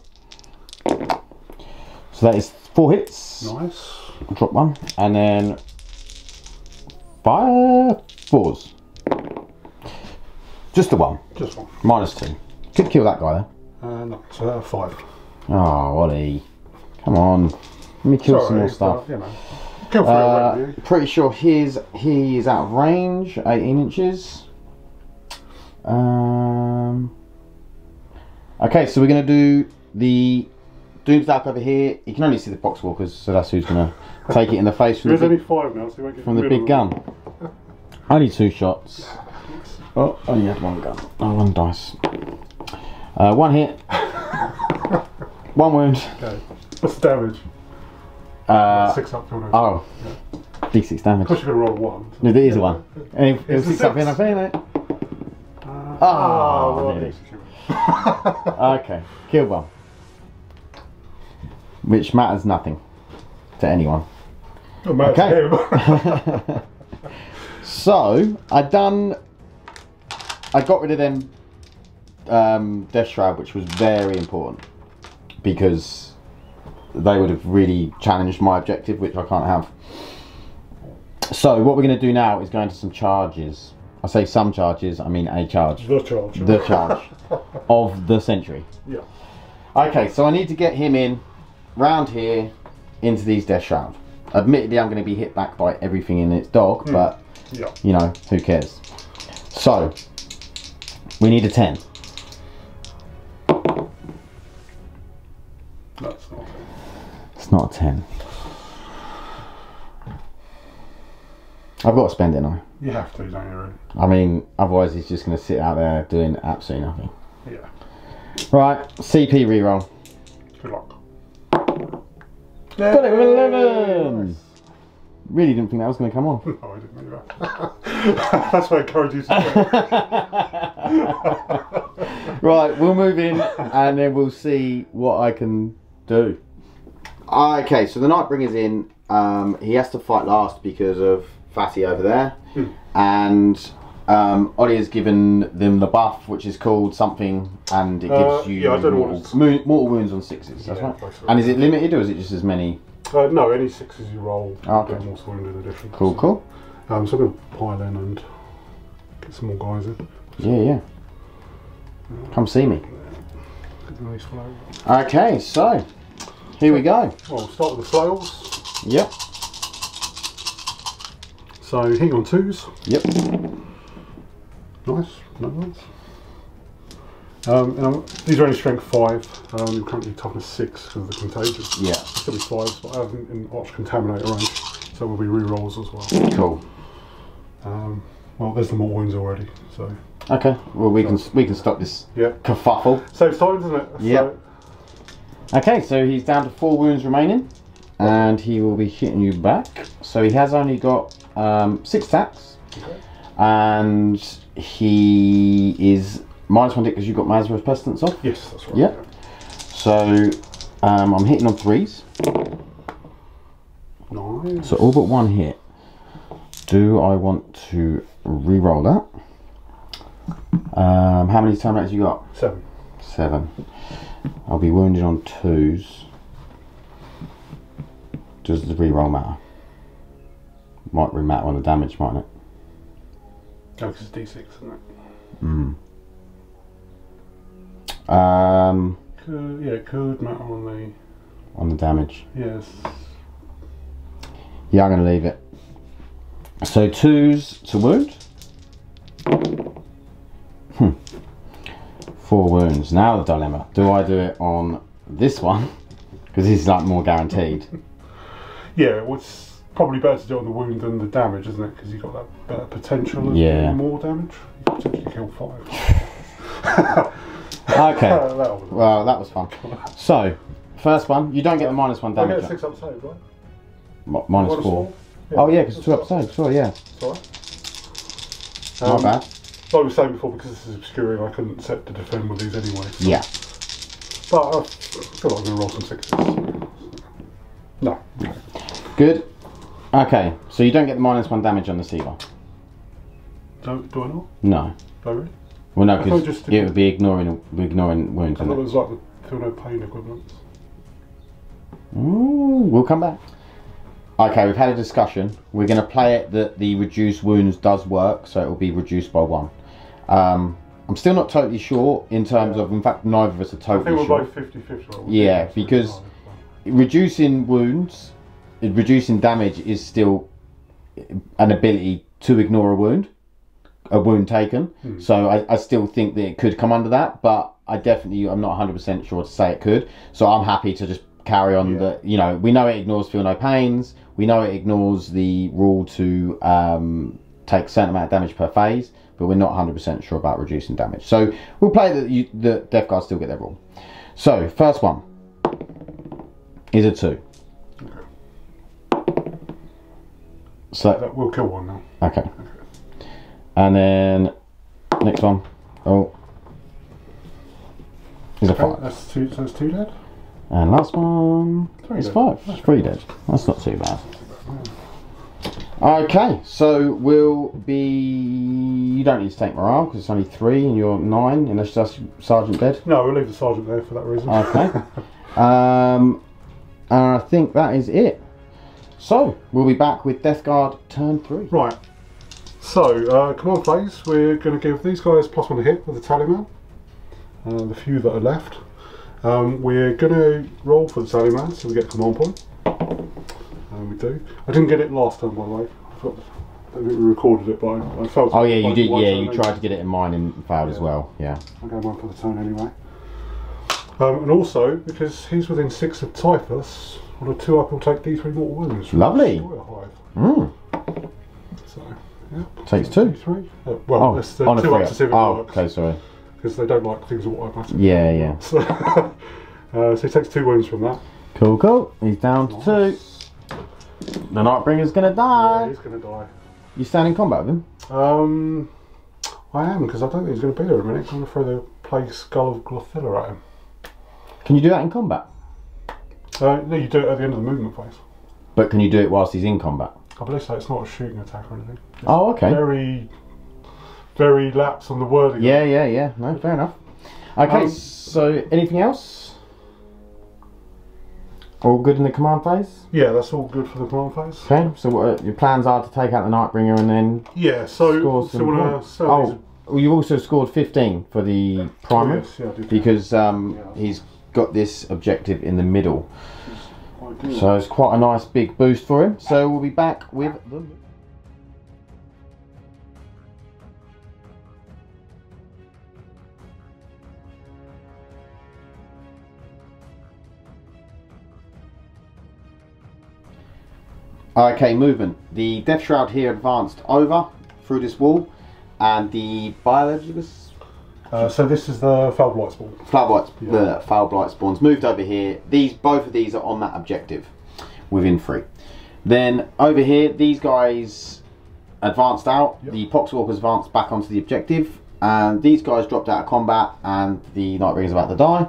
So that is 4 hits. Nice. I'll drop 1, and then 5 4s. Just the 1. Just 1. -2. Could kill that guy though. No, so 5. Oh, Ollie. Come on. Let me kill some more stuff. You know. Kill for it, pretty sure he is out of range, 18 inches. Okay, so we're going to do the Doomsdark over here. You can only see the Poxwalkers, so that's who's going to take it in the face from There's only 5 now, so you won't get from the big gun. Only 2 shots. Oh, only had 1 gun. Oh, 1 dice. 1 hit. 1 wound. Okay. What's the damage? 6 up till now. Oh. Yeah. D6 damage. Of course you're going to roll 1. No, there is a 1. And it was 6 up here, I feel it. Oh, nearly. Okay, kill 1. Which matters nothing to anyone. Okay. So I got rid of them Death Shroud, which was very important because they would have really challenged my objective, which I can't have. So what we're going to do now is go into some charges. I say some charges, I mean a charge. The charge. The charge of the century. Yeah. Okay, so I need to get him in round here into these Death Shroud. Admittedly, I'm going to be hit back by everything in its dog, but yeah, you know, who cares? So we need a 10. That's not 10. It's not a 10. I've got to spend it now. You have to, don't you, really? I mean, otherwise he's just going to sit out there doing absolutely nothing. Yeah. Right, CP reroll. Good luck. Got it with 11! Really didn't think that was going to come off. No, I didn't either. That's why I encourage you to do it. Right, we'll move in and then we'll see what I can do. Okay, so the Nightbringer's in. He has to fight last because of Fatty over there. And Ollie has given them the buff, which is called something, and it gives you yeah, I don't know mortal wounds on 6s, that's right. And is it limited or is it just as many? No, any 6s you roll, okay. get mortal wounded edition. Cool, cool. So I'm going to pile in and get some more guys in. Yeah. Come see me. Okay, so here we go. Well, we'll start with the flails. Yep. So hitting on 2s. Yep. Nice, no ones. These are only strength 5. Currently toughness 6 because of the contagion. Yeah. Still be 5s, but I have them in Arch-Contaminator range, so it will be re-rolls as well. Cool. Well, there's the more wounds already, so. Okay. Well, we can stop this kerfuffle. Saves time, doesn't it? Yeah. Okay, so he's down to 4 wounds remaining, and he will be hitting you back. So he has only got 6 attacks, and he is -1 hit because you've got Miasma Pestilence off. Yes, that's right. Yeah. So I'm hitting on 3s. Nice. So all but 1 hit. Do I want to re-roll that? How many Terminators you got? 7. 7. I'll be wounded on 2s. Does the re-roll matter? Might rematter on the damage, mightn't it? Oh, because it's D6, isn't it? Hmm. Yeah, it could matter On the damage. Yes. Yeah, I'm going to leave it. So 2s to wound. 4 wounds. Now the dilemma. Do I do it on this one? Because this is like more guaranteed. Yeah, well, it's probably better to do it on the wound than the damage, isn't it? Because you've got that better potential of doing more damage. You could potentially kill 5. Okay. Well, that was fun. So, first one, you don't get the -1 damage. I get a 6 up save, right? -4. Yeah. Oh yeah, because 2 up save. Sorry, yeah. Sorry. Not bad. Like I was saying before, because this is obscuring, I couldn't set to defend with these anyway. So. Yeah. But I feel like I'm going to roll some 6s. No. Good. Okay, so you don't get the -1 damage on the Seaver. Do I not? No. Oh, really? Well, no, because it would be ignoring wounds. I thought it was like the feel no pain equivalents. Ooh, we'll come back. Okay, we've had a discussion. We're going to play it that the reduced wounds does work, so it will be reduced by 1. I'm still not totally sure in terms of, in fact, neither of us are totally sure. I think we're both 50-50. Right? Yeah, because reducing wounds, reducing damage is still an ability to ignore a wound taken. So I still think that it could come under that, but I'm not 100% sure to say it could. So I'm happy to just carry on we know it ignores feel no pains. We know it ignores the rule to take a certain amount of damage per phase, but we're not 100% sure about reducing damage. So we'll play the Death Guard still get their rule. So first one is a 2. Okay. So that will kill 1 now. Okay. And then next one, is a 5. That's 2. So that's 2 dead. And last one is 5. It's 3 dead. That's not too bad. Okay, so you don't need to take morale because it's only 3 and you're 9 unless that's Sergeant dead. No, we'll leave the Sergeant there for that reason. Okay. And I think that is it. So we'll be back with Death Guard turn 3. Right. So command phase, we're going to give these guys +1 to hit with the Tallyman. The few that are left. We're going to roll for the Tallyman, so we get a command point. We do. I didn't get it last time, by the way. I don't think we recorded it, but I felt. Oh yeah, you did. Yeah, you tried to get it in mine and failed as well. Yeah. I'll go 1 for the turn anyway. And also, because he's within 6 of Typhus, on a 2 up, he'll take D3 mortal wounds. Lovely. So, yeah. Takes 2. D3. Well, that's the 2 up to civic works. Okay, sorry. Because they don't like things automatic. Yeah, yeah. So he takes 2 wounds from that. Cool, cool. He's down to 2. The Nightbringer's gonna die. Yeah, he's gonna die. You stand in combat with him? I am, because I don't think he's gonna be there in a minute. I'm gonna throw the Plague Skull of Glothila at him. Can you do that in combat? No, you do it at the end of the movement phase. But can you do it whilst he's in combat? I believe so. It's not a shooting attack or anything. It's okay. Very lapse on the wording. Yeah. No, fair enough. Okay, so anything else? All good in the command phase? Yeah, that's all good for the command phase. Okay, so what your plans are to take out the Nightbringer and then score some you've also scored 15 for the primary. Yes, yeah, I did. Because he's got this objective in the middle. So it's quite a nice big boost for him. So we'll be back with the... Okay, movement. The Death Shroud here advanced over through this wall, and the biologist. So this is the Foul Blightspawn. The Foul Blightspawn's moved over here. Both of these are on that objective, within 3. Then over here, these guys advanced out. Yep. The Poxwalkers advanced back onto the objective, and these guys dropped out of combat, and the Nightbringer's about to die.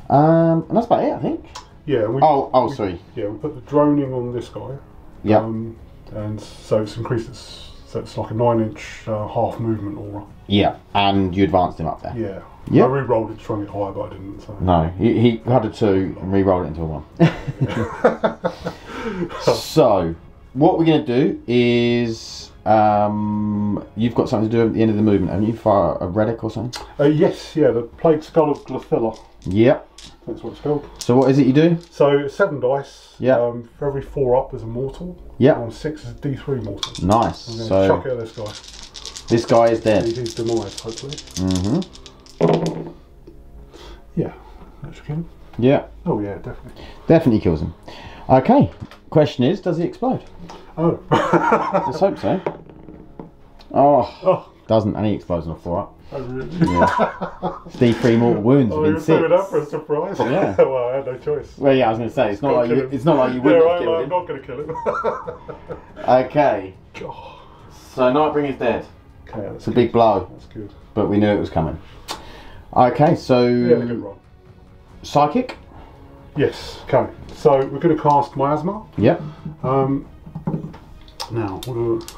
And that's about it, I think. Yeah. Sorry. Yeah, we put the droning on this guy. Yeah. And so it's increased so it's like a 9-inch half movement aura. Yeah, and you advanced him up there. Yeah. Yep. I re-rolled it to try and get higher, but I didn't. So. No, he had a 2 and re-rolled it into a 1. So, what we're going to do is you've got something to do at the end of the movement, haven't you? For a relic or something? Yes, yeah, the Plague Skull of Glothila. Yep. That's what it's called. So what is it you do? So 7 dice. Yeah. For every 4 up is a mortal. Yeah. And 6 is a D3 mortal. Nice. I'm going to so chuck it at this guy. this guy is dead. He's demised, hopefully. Mm-hmm. Yeah. That should kill him. Yeah. Oh yeah, definitely. Definitely kills him. Okay. Question is, does he explode? Oh. Let's hope so. Oh. Doesn't, and he explodes on a 4 up. Oh really? Yeah. It's D3 mortal wounds within 6. You're that for a surprise. Yeah. Well, I had no choice. Well, yeah, I was going to say it's not like you. It's not like you wouldn't have killed I'm him. not going to kill him. Okay. God. So Nightbringer's dead. Okay, It's a big blow, That's good. but we knew it was coming. Okay, so Yeah, a good run. Psychic. Yes. Okay. So we're going to cast Miasma. Yep. Now,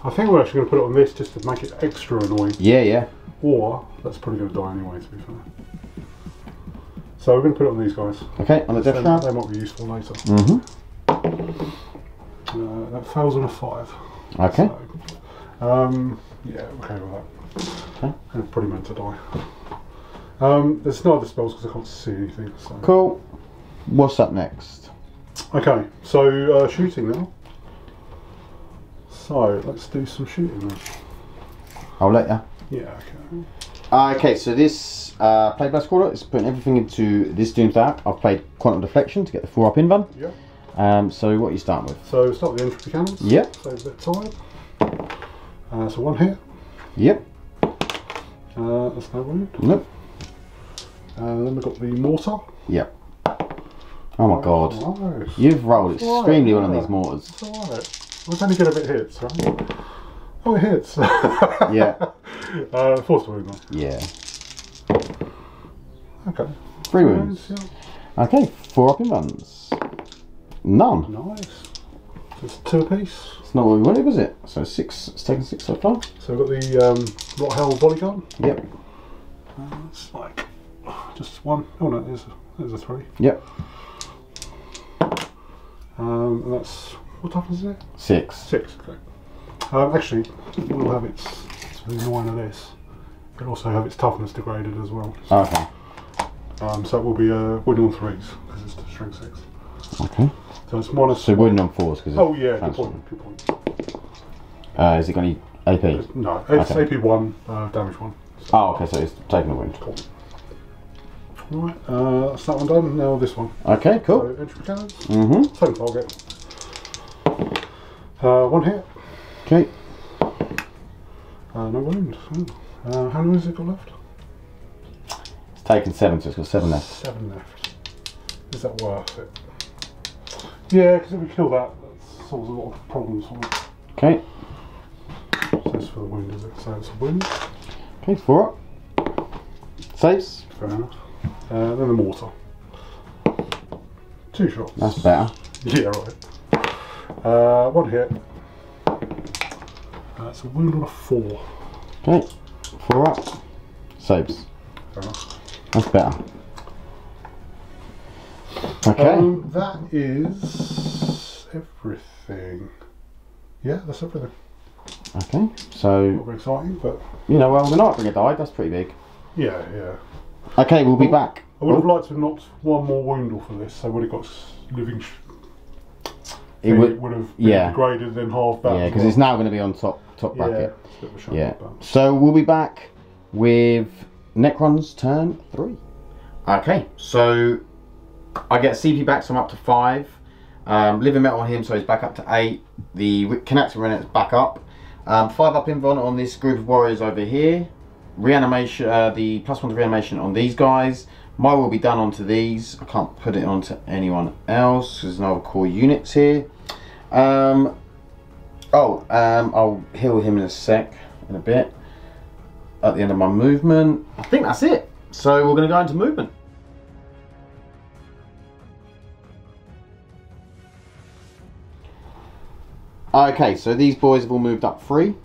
I think we're actually going to put it on this just to make it extra annoying. Yeah, yeah. Or that's probably going to die anyway, to be fair. So we're going to put it on these guys. Okay, on the death shroud. They might be useful later. Mm-hmm. That fails on a 5. Okay. So, yeah, okay with that. Okay. They're pretty meant to die. There's no other spells because I can't see anything. So. Cool. What's up next? Okay, so shooting now. So let's do some shooting then. I'll let you. Yeah, okay. Okay, so this Plague Squatter is putting everything into this Doomsday. I've played Quantum Deflection to get the 4 up invuln. Yeah. So what are you starting with? So start with the entropy cannons. Yep. Save a bit of time. So 1 hit. Yep. That's no wound. Nope. Then we've got the mortar. Yep. Oh my god. Nice. You've rolled extremely well on yeah. these mortars. It's alright. Let's only get a bit hits, right? Oh, it hits. Yeah. Force wound then. Yeah. Okay. 3 wounds. Yeah. Okay, 4 up invulns. None. Nice. So it's 2 apiece. It's not what we wanted, was it? So 6. It's taken 6 so far. So we've got the Rot Hell volley gun. Yep. It's like just 1. Oh no, there's a 3. Yep. And that's, what toughness is it? 6. 6. Okay. Actually, we'll have its 9 of this. It'll also have its toughness degraded as well. So, Okay. so it will be wounding on 3s because it's strength 6. Okay. So it's minus. So wounding on 4s because. Oh yeah, good point. Good point. Has it got any AP? No, it's Okay. AP 1, damage 1. So. Oh, okay. So it's taking a wound. Cool. Right, that's that one done. Now this one. Okay, cool. So entropy cannons. Mm-hmm. Same target. 1 hit. Okay. No wound. How many has it got left? It's taken 7, so it's got 7 left. 7 left. Is that worth it? Yeah, because if we kill that, that solves a lot of problems for it. Okay. So it's for the wound, is it? So it's a wound. Okay, 4 up. Saves. Fair enough. Then the mortar. 2 shots. That's better. Yeah, right. 1 hit. It's a wound on a 4. Okay. 4 up. Saves. Fair enough. That's better. Okay. That is everything. Yeah, that's everything. Okay. So, Not very exciting, but you know, well, the Nightbringer died. That's pretty big. yeah, yeah. Okay, we'll be back. I would have liked to have knocked 1 more wound off of this, so when it got living, It would have been degraded then half that. Yeah, because it's now going to be on top bracket. It's a bit of a shame Yeah. about that. So we'll be back with Necrons turn 3. Okay, so I get CP back, so I'm up to 5. Living metal on him, so he's back up to 8. The Connector Renett's back up. 5 up invuln on this group of warriors over here. Reanimation, the +1 to reanimation on these guys. My will be done onto these. I can't put it onto anyone else. There's no other core units here. I'll heal him in a bit. At the end of my movement. I think that's it. So we're going to go into movement. Okay, so these boys have all moved up 3.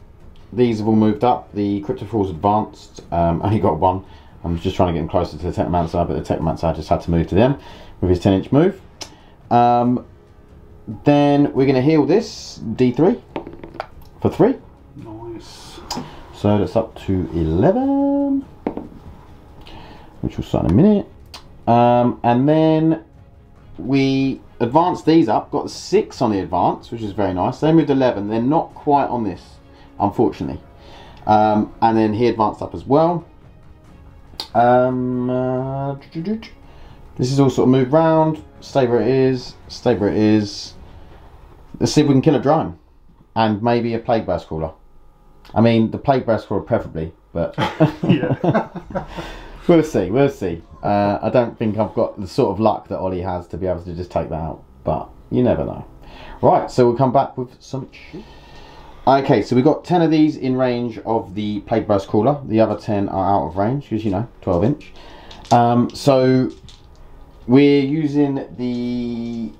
These have all moved up. The Cryptophor's advanced. Only got 1. I'm just trying to get him closer to the Technomancer, but the Technomancer just had to move to them with his 10-inch move. Then we're going to heal this D3 for 3. Nice. So that's up to 11, which will start in a minute. And then we advanced these up, got 6 on the advance, which is very nice. They moved 11, they're not quite on this, unfortunately. And then he advanced up as well. This is all sort of moved round, stay where it is, stay where it is. Let's see if we can kill a drone. And maybe a Plague Burst Crawler. I mean, the Plague Burst Crawler preferably, but Yeah. we'll see, we'll see. I don't think I've got the sort of luck that Ollie has to be able to just take that out, but you never know. Right, so we'll come back with some... Okay, so we've got 10 of these in range of the Plague Burst Crawler. The other 10 are out of range, because, you know, 12 inch. So we're using the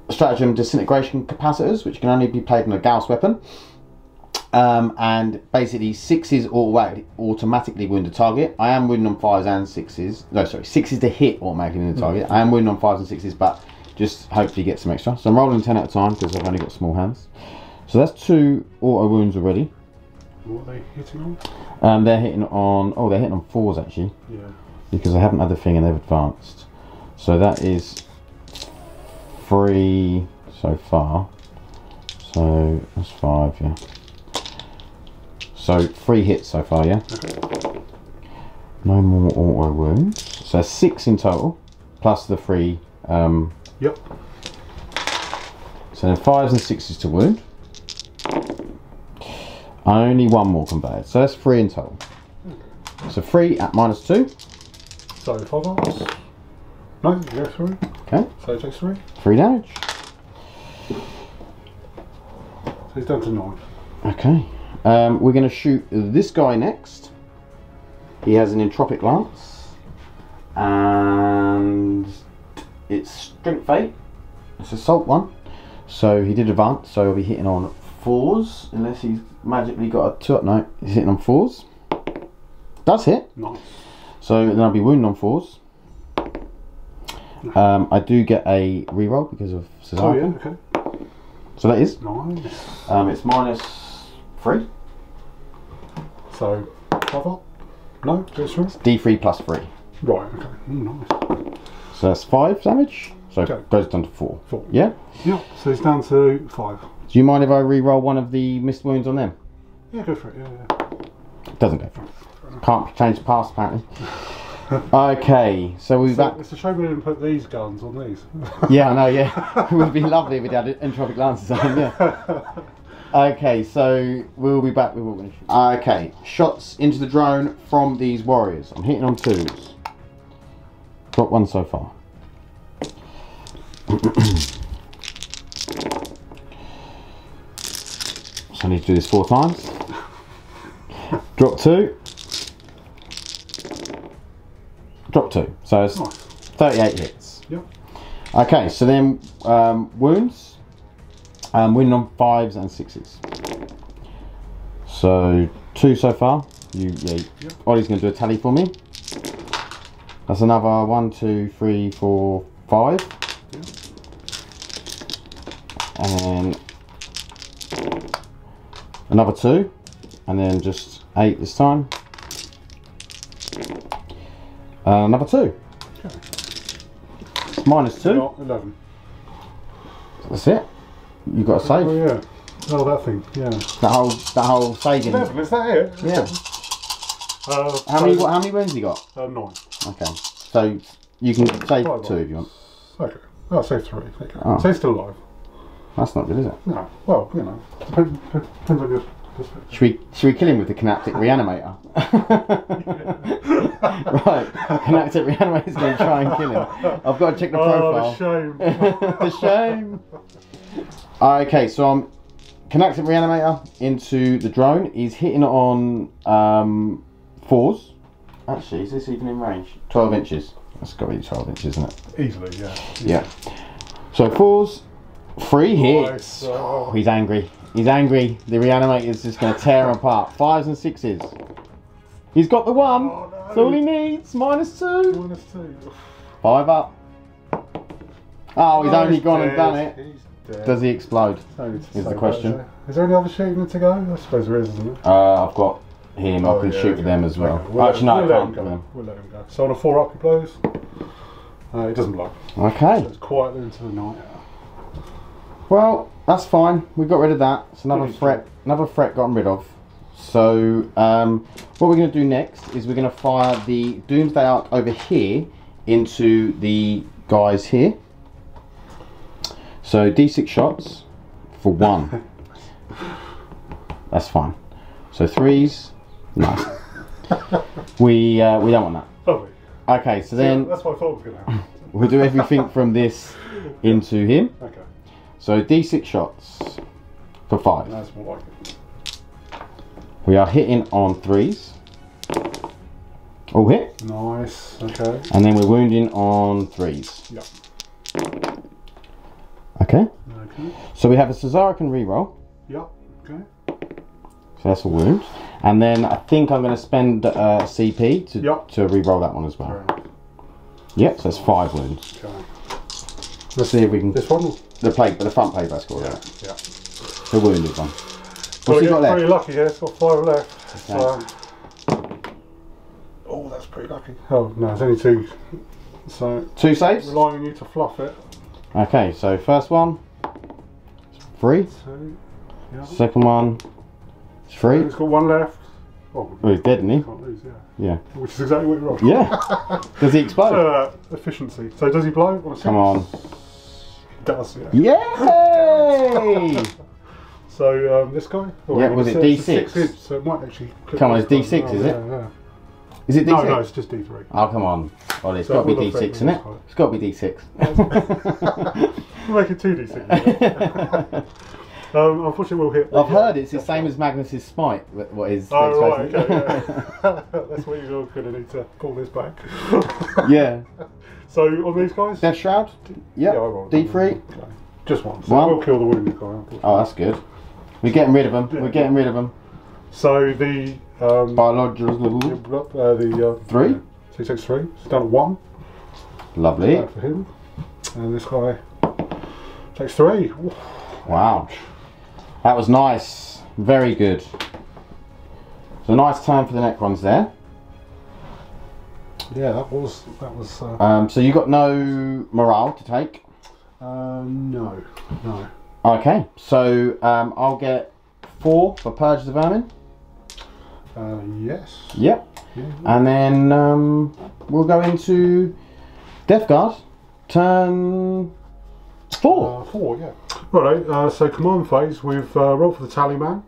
Stratagem Disintegration Capacitors, which can only be played on a Gauss weapon. And basically 6s automatically wound the target. I am wounding on 5s and 6s. No, sorry, 6s to hit automatically wound the target. I am wounding on 5s and 6s, but just hopefully get some extra. So I'm rolling 10 at a time because I've only got small hands. So that's 2 auto wounds already. What are they hitting on? They're hitting on... Oh, they're hitting on 4s actually. Yeah. Because I haven't had the thing and they've advanced. So that is 3 so far. So that's 5, yeah. So 3 hits so far, yeah? Okay. No more auto wounds. So 6 in total, plus the 3. Yep. So then 5s and 6s to wound. Only 1 more conveyed. So that's 3 in total. Okay. So 3 at -2. So 5 arms. No, you go 3. Okay. So it takes 3. 3 damage. So he's down to 9. Okay. We're going to shoot this guy next. He has an Entropic Lance. And it's Strength 8. It's Assault 1. So he did advance, so he'll be hitting on 4s. Unless he's magically got a 2 up. No, he's hitting on 4s. Does hit. Nice. So then I'll be wounding on 4s. I do get a reroll because of Cesar. Oh yeah, okay. So that is. Nice. It's -3. So 5 up? No, just 3? D3 plus 3. Right, okay. Nice. So that's 5 damage. So Okay. it goes down to 4. 4. Yeah? Yeah, so he's down to 5. Do you mind if I re-roll one of the missed wounds on them? Yeah, go for it, yeah. Doesn't go for it. Can't change the past apparently. Okay, so we're back. It's a shame we didn't put these guns on these. Yeah, I know, yeah. It would be lovely if we had Entropic Lances on, yeah. Okay, so we'll be back with what we're going to shoot. Okay, shots into the drone from these warriors. I'm hitting on 2s. Got 1 so far. So I need to do this 4 times. Drop 2. Drop 2. So it's Nice. 38 hits. Yep. Okay, so then wounds. Wounding on 5s and 6s. So 2 so far. Yep. Ollie's going to do a tally for me. That's another 1, 2, 3, 4, 5. Yep. And another 2. And then just 8 this time. Another 2. Okay. It's -2. 11. That's it. You got to save. Oh yeah. Oh, that thing. Yeah. That whole saving. 11. Is that it? Yeah. How many wounds you got? 9. Okay. So you can save 5 2 if you want. Okay. I'll save 3. Okay. Oh. So he's still alive. That's not good, is it? No. Well, you know. Depends on your perspective. Should we kill him with the Canaptic Reanimator? Right. Canaptic Reanimator's going to try and kill him. I've got to check the profile. Oh, the shame. The shame. Okay, so I'm Canaptic Reanimator into the drone. He's hitting on 4s. Actually, is this even in range? 12 inches. That's got to be 12 inches, isn't it? Easily, yeah. Yeah. So 4s, 3 hits. Nice. Oh. He's angry. He's angry. The Reanimator's just going to tear him apart. 5s and 6s. He's got the 1. Oh, no. That's all he needs. -2. -2. 5 up. Oh, he's only gone and done it. He's Does he explode? Is the question. Is there any other shooting to go? I suppose there is, isn't there? I've got him. I can shoot with them as well. Okay. Actually, no, I can't. We'll let him go. So on a 4 up he blows. It doesn't blow. Okay. So it's quietly into the night. Well, that's fine. We got rid of that. It's another threat. Another threat gotten rid of. So what we're going to do next is we're going to fire the Doomsday Arc over here into the guys here. So D6 shots for 1. That's fine. So 3s. Nice. we don't want that. Lovely. Okay, so then that's what I thought was going to happen. We'll do everything from this into him. Okay. So D6 shots for 5. That's more like it. We are hitting on 3s. All hit. Nice. Okay. And then we're wounding on 3s. Yep. Okay. Okay. So we have a Cesaric and reroll. Yep. Okay. So that's a wound. And then I think I'm going to spend CP to reroll that one as well. Yep. So that's 5 wounds. Okay. Let's see if we can. This one. The front plate that's called. Yeah. The wounded one. Well, What's he got left? pretty lucky here. It's got 5 left. Okay. So, oh, that's pretty lucky. Oh no, it's only 2. So 2 saves. relying on you to fluff it. Okay, so first one, 3. 2. Yeah. Second one, 3. It's got 1 left. Oh, he's dead, isn't he? Can't lose, yeah. Yeah. Which is exactly what you rolled. Yeah. Does he explode? Efficiency. So does he blow? On a 6? Come on. He does, yeah. Yay! So this guy? Oh, Yeah, was it D6? So it might actually... Come on, it's D6, is it? Yeah. Is it D6? No, it's just D3. Oh, come on. Oh, it's So got to be all the D6, isn't it? It's got to be D6. We'll make it 2 D6. Unfortunately, we'll hit... I've heard it's the same as Magnus's Smite. What is... Oh, right, okay, yeah. That's where you're going to need to pull this back. Yeah. So, on these guys? Death Shroud? Yep. Yeah, I rolled D3? Okay. Just one. So One? we'll kill the wounded guy. Oh, that's good. We're getting rid of them. Yeah. We're getting rid of them. So, the... Biological. 3? So he takes 3. It's down at 1. Lovely. For him. And this guy takes 3. Wow. That was nice. Very good. So nice turn for the Necrons there. Yeah, that was. So you got no morale to take? No. Okay, so I'll get 4 for Purge the Vermin. Yes. Yep. Yeah. And then we'll go into Death Guard. Turn 4. 4, yeah. Right, so command phase, we've rolled for the Tallyman.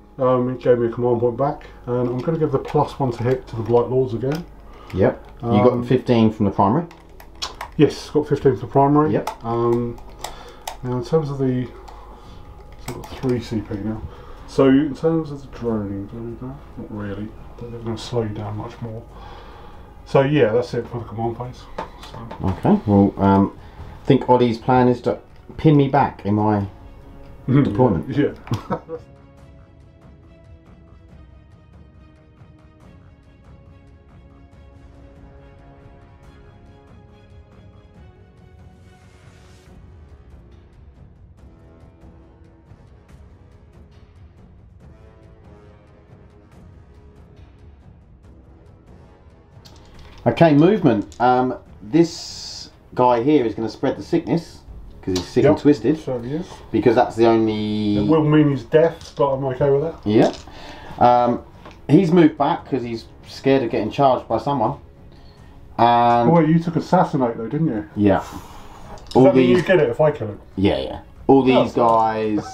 It gave me a command point back, and I'm going to give the +1 to hit to the Blight Lords again. Yep. You got 15 from the primary? Yes, got 15 for the primary. Yep. Now in terms of the... So I've got 3 CP now. So in terms of the droning, not really. They're going to slow you down much more. So yeah, that's it for the command phase. So. Okay, well, I think Oddie's plan is to pin me back in my deployment. Yeah. Okay, movement. This guy here is going to spread the sickness because he's sick and twisted. So he is. Because that's the only. It will mean he's death, but I'm okay with that. Yeah. He's moved back because he's scared of getting charged by someone. Oh wait, you took assassinate though, didn't you? Yeah. Does that mean you get it if I kill him? Yeah. All these guys.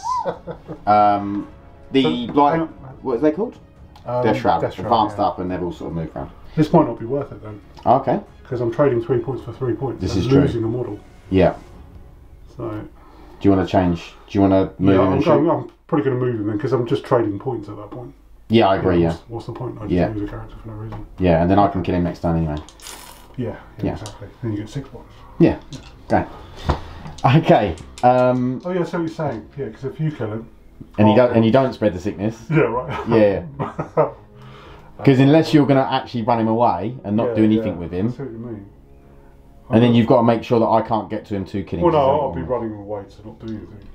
The blight. What are they called? Death Shroud. Advanced up, and they've all sort of moved around. This might not be worth it then. Okay. Because I'm trading 3 points for 3 points. This I'm is true. losing a model. Yeah. So. Do you want to change? Do you want to move him and shoot? I'm probably going to move him then because I'm just trading points at that point. Yeah, I agree. Yeah. What's the point? I just lose a character for no reason. Yeah, and then I can kill him next turn anyway. Yeah, exactly. Then you get 6 points. Yeah. Okay. Okay. Oh yeah, so what you're saying. Yeah, because if you kill him. And you don't spread the sickness. Yeah, right. Yeah. Because unless you're going to actually run him away and not do anything with him, I see what you mean. And then you've got to make sure that I can't get to him to kill him. Well, no, I'll be running away to not do anything.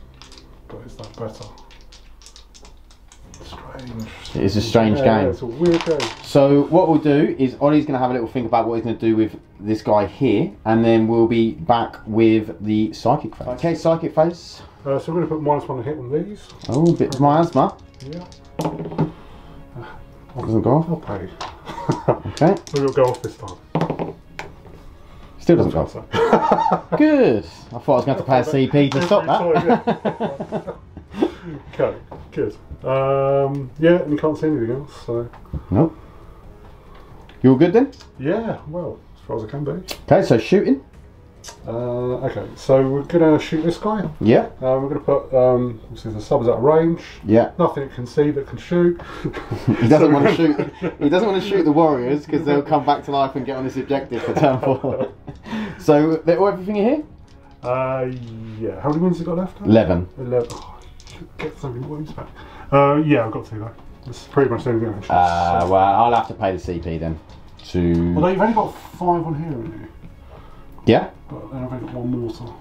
but is that better? Strange. It is a strange game. It's a weird game. So what we'll do is Ollie's going to have a little think about what he's going to do with this guy here, and then we'll be back with the psychic phase. Okay, psychic phase. So we're going to put -1 hit on these. Oh, a bit of miasma. Yeah. Doesn't go off. I'll pay. Okay. Maybe it'll go off this time. Still doesn't go off. Good. I thought I was going to have to pay a CP to stop that. Okay, good. Yeah, and you can't see anything else, so... Nope. You all good then? Yeah, well, as far as I can be. Okay, so shooting. Okay, so we're going to shoot this guy. Yeah. We're going to put, obviously the sub is out of range. Yeah. Nothing it can see that can shoot. He doesn't want to shoot. He doesn't want to shoot the warriors because they'll come back to life and get on this objective for turn 4. So, everything in here? Yeah. How many wounds have you got left? 11. 11. Oh, I should get so many wounds back. Yeah, I've got 2 though. That's pretty much the only thing I can shoot. Well, I'll have to pay the CP then. Although you've only got 5 on here, haven't you? Yeah. But then I've only got 1 mortar.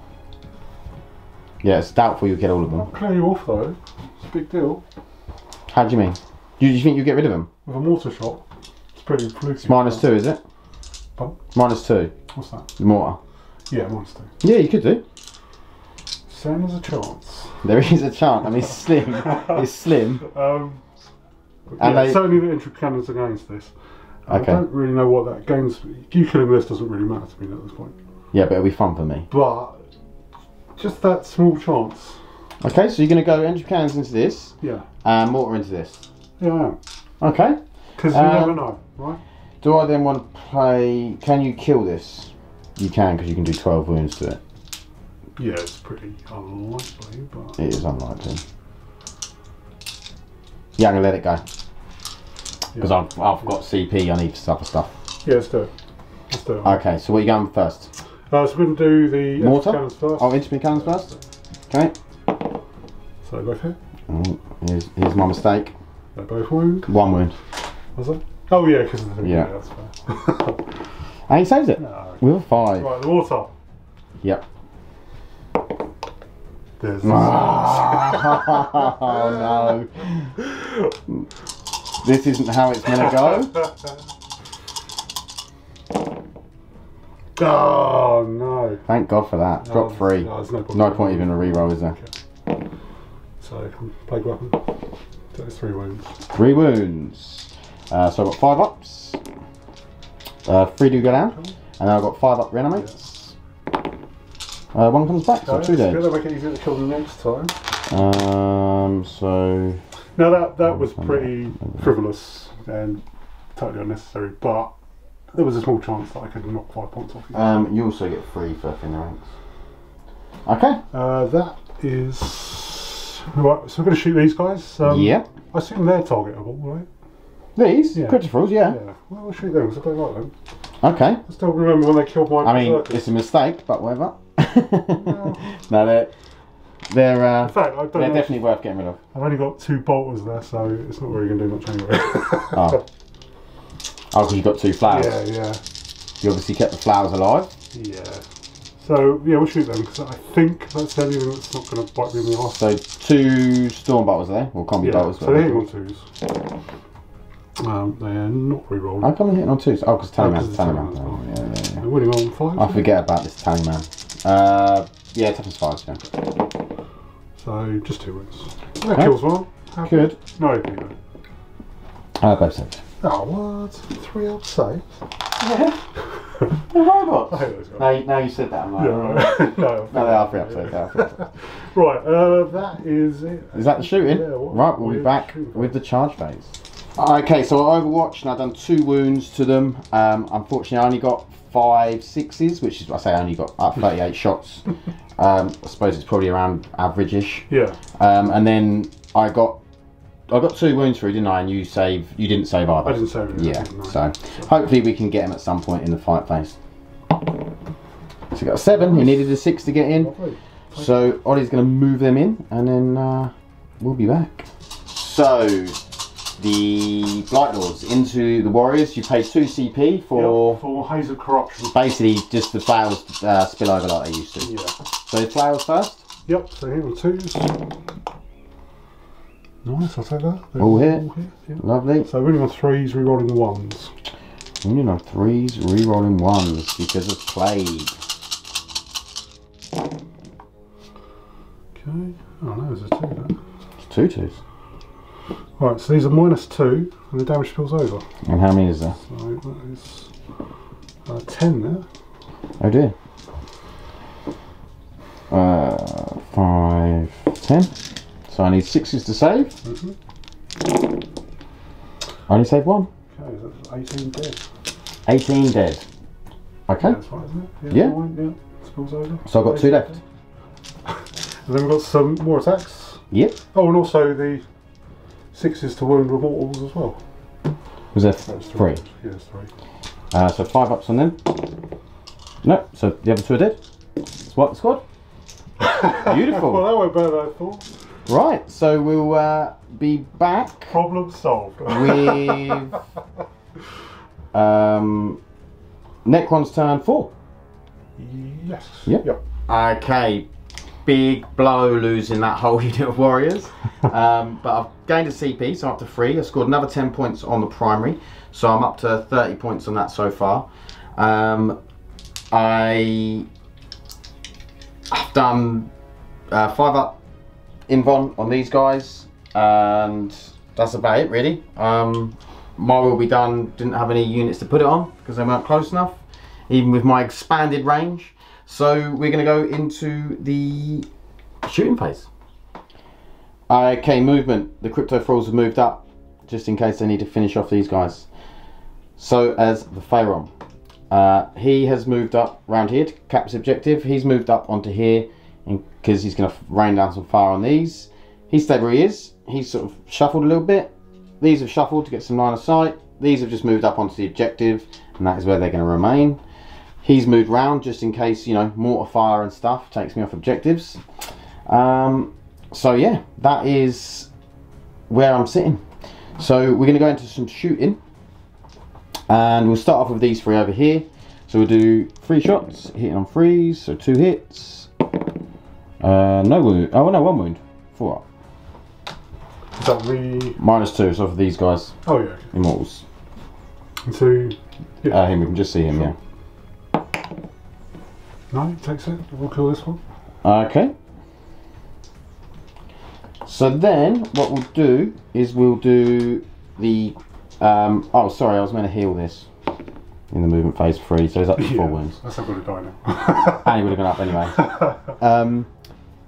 Yeah, it's doubtful you'll get all of them. I'll clear you off though. It's a big deal. How do you mean? Do you think you'll get rid of them? With a mortar shot, it's pretty fluky. It's -2, is it? Pardon? -2. What's that? The mortar. Yeah, -2. Yeah, you could do. Same as a chance. There is a chance. I mean, it's slim. It's slim. And they... certainly the entry cannons against this. Okay. I don't really know what that gains. You killing this doesn't really matter to me at this point. Yeah, but it'll be fun for me. But just that small chance. Okay, so you're going to go entry cannons into this. Yeah. And mortar into this. Yeah, I am. Okay. Because you never know, right? Do I then want to play... Can you kill this? You can, because you can do 12 wounds to it. Yeah, it's pretty unlikely, but... It is unlikely. Yeah, I'm going to let it go. Because I've got CP, I need other stuff. Yeah, let's do it. Let's do it. Okay, so what are you going first? So we're going to do the mortar cannons first. Oh, instrument cannons first? Okay. So both hit. Oh, here's my mistake. They both wound. 1 wound. Was it? Oh yeah, because of the thing. Yeah. Yeah, that's fair. And he saves it. No. With a 5. Right, the water. Yep. There's Oh no. This isn't how it's gonna go. Oh no. Thank God for that. Drop 3. No point even a reroll, is there? Okay. So, plague weapon. So it's 3 wounds. 3 wounds. So I've got 5 ups. 3 do go down. And then I've got 5 up reanimates. 1 comes back, so 2 dead. It'll make it easier to kill them next time. So... Now that was pretty frivolous and totally unnecessary, but there was a small chance that I could knock 5 points off you. you also get 3 for thinner ranks. Okay. That is... Right, so we're going to shoot these guys. Yeah. I assume they're targetable, right? These? Yeah. Criticals, yeah. Yeah. Well, we'll shoot them because I don't like them. Okay. I still remember when they killed my I mean, berserkers. it's a mistake, but whatever. No. No, they're In fact, I don't know. definitely worth getting rid of. I've only got 2 bolters there, so it's not really going to do much anyway. Oh, because you got 2 flowers. Yeah, yeah. You obviously kept the flowers alive. Yeah. So, yeah, we'll shoot them, because I think that's the only thing that's not going to bite me in the arse. So 2 storm bolters there, or combi bolters. So they're hitting on 2s. They are not re-rolled. How come they're hitting on 2s? Oh, because Tallyman's Tallyman. Tallyman. Yeah. They're winning on 5s. I forget about this Tallyman. Yeah, toughness 5s, yeah. So, just 2 wounds. That Okay. kills one. Happy. Good. No AP though. Both saved. Oh, what? 3 up saves? Yeah. They're robots. I hate those guys. Now you said that, I'm like, Yeah, right. No, no, they are 3 episodes. They are 3 episodes. Right, that is it. Is that the shooting? Yeah, what Right, we'll be weird back shooting with the charge phase. Okay, so I overwatched and I've done 2 wounds to them. Unfortunately, I only got 5 6s, which is, I say I only got 38 shots. I suppose it's probably around average-ish. Yeah. And then I got 2 wounds through, didn't I? And you didn't save either. I didn't save it. Yeah, so hopefully we can get him at some point in the fight phase. So we got a 7, he needed a 6 to get in. Lovely. So Ollie's going to move them in and then we'll be back. So the Blight Lords into the Warriors, you pay 2 CP for... Yep, for Haze of Corruption. Basically just the flowers spill over like they used to. Yeah. So flowers first? Yep, so here on 2s. Nice, I'll take that. All hit. Yeah. Lovely. So winning on 3s, rerolling 1s. Winning on 3s, rerolling 1s because of plague. Okay. Oh no, there's a 2 there. It's 2 2s. Right, so these are -2 and the damage spills over. And how many is there? So that is 10 there. Oh dear. 5, 10. So I need 6s to save. I only saved 1. Okay, that's 18 dead. 18 dead. Okay. Yeah, that's right, isn't it? Yeah. Yeah. Spills over. So I've got 2 left. And then we've got some more attacks. Yep. Oh, and also the 6s to wound with mortals as well. Was there That's 3? Yeah, it's 3. So 5 ups on them. No, so the other 2 are dead. Swipe the squad. Beautiful. Well, that went better than I thought. Right, so we'll be back Problem solved. with Necrons turn 4. Yes. Yep. Okay, big blow losing that whole unit of warriors. But I've gained a CP, so I'm up to 3. I scored another 10 points on the primary, so I'm up to 30 points on that so far. I've done 5 up invon on these guys, and that's about it really. My will be done didn't have any units to put it on because they weren't close enough, even with my expanded range. So we're going to go into the shooting phase. Okay, movement. The crypto thralls have moved up just in case they need to finish off these guys. So as the Pharaoh, he has moved up around here to cap his objective. He's moved up onto here because he's going to rain down some fire on these. He stayed where he is. He's sort of shuffled a little bit. These have shuffled to get some line of sight. These have just moved up onto the objective, and that is where they're going to remain. He's moved round just in case, you know, mortar fire and stuff takes me off objectives. So yeah, that is where I'm sitting. So we're going to go into some shooting, and we'll start off with these 3 over here. So we'll do 3 shots, hitting on 3s, so 2 hits. No wound. Oh no, 1 wound. 4 up. Is that the... -2, so for these guys. Oh yeah. Immortals. And 2... Yeah. Him, we can just see him, sure. yeah. No, he takes it. We'll kill this one. Okay. So then, what we'll do is we'll do the... oh, sorry, I was meant to heal this in the movement phase 3, so he's up to 4 wounds. That's not going to die now. And he would have gone up anyway.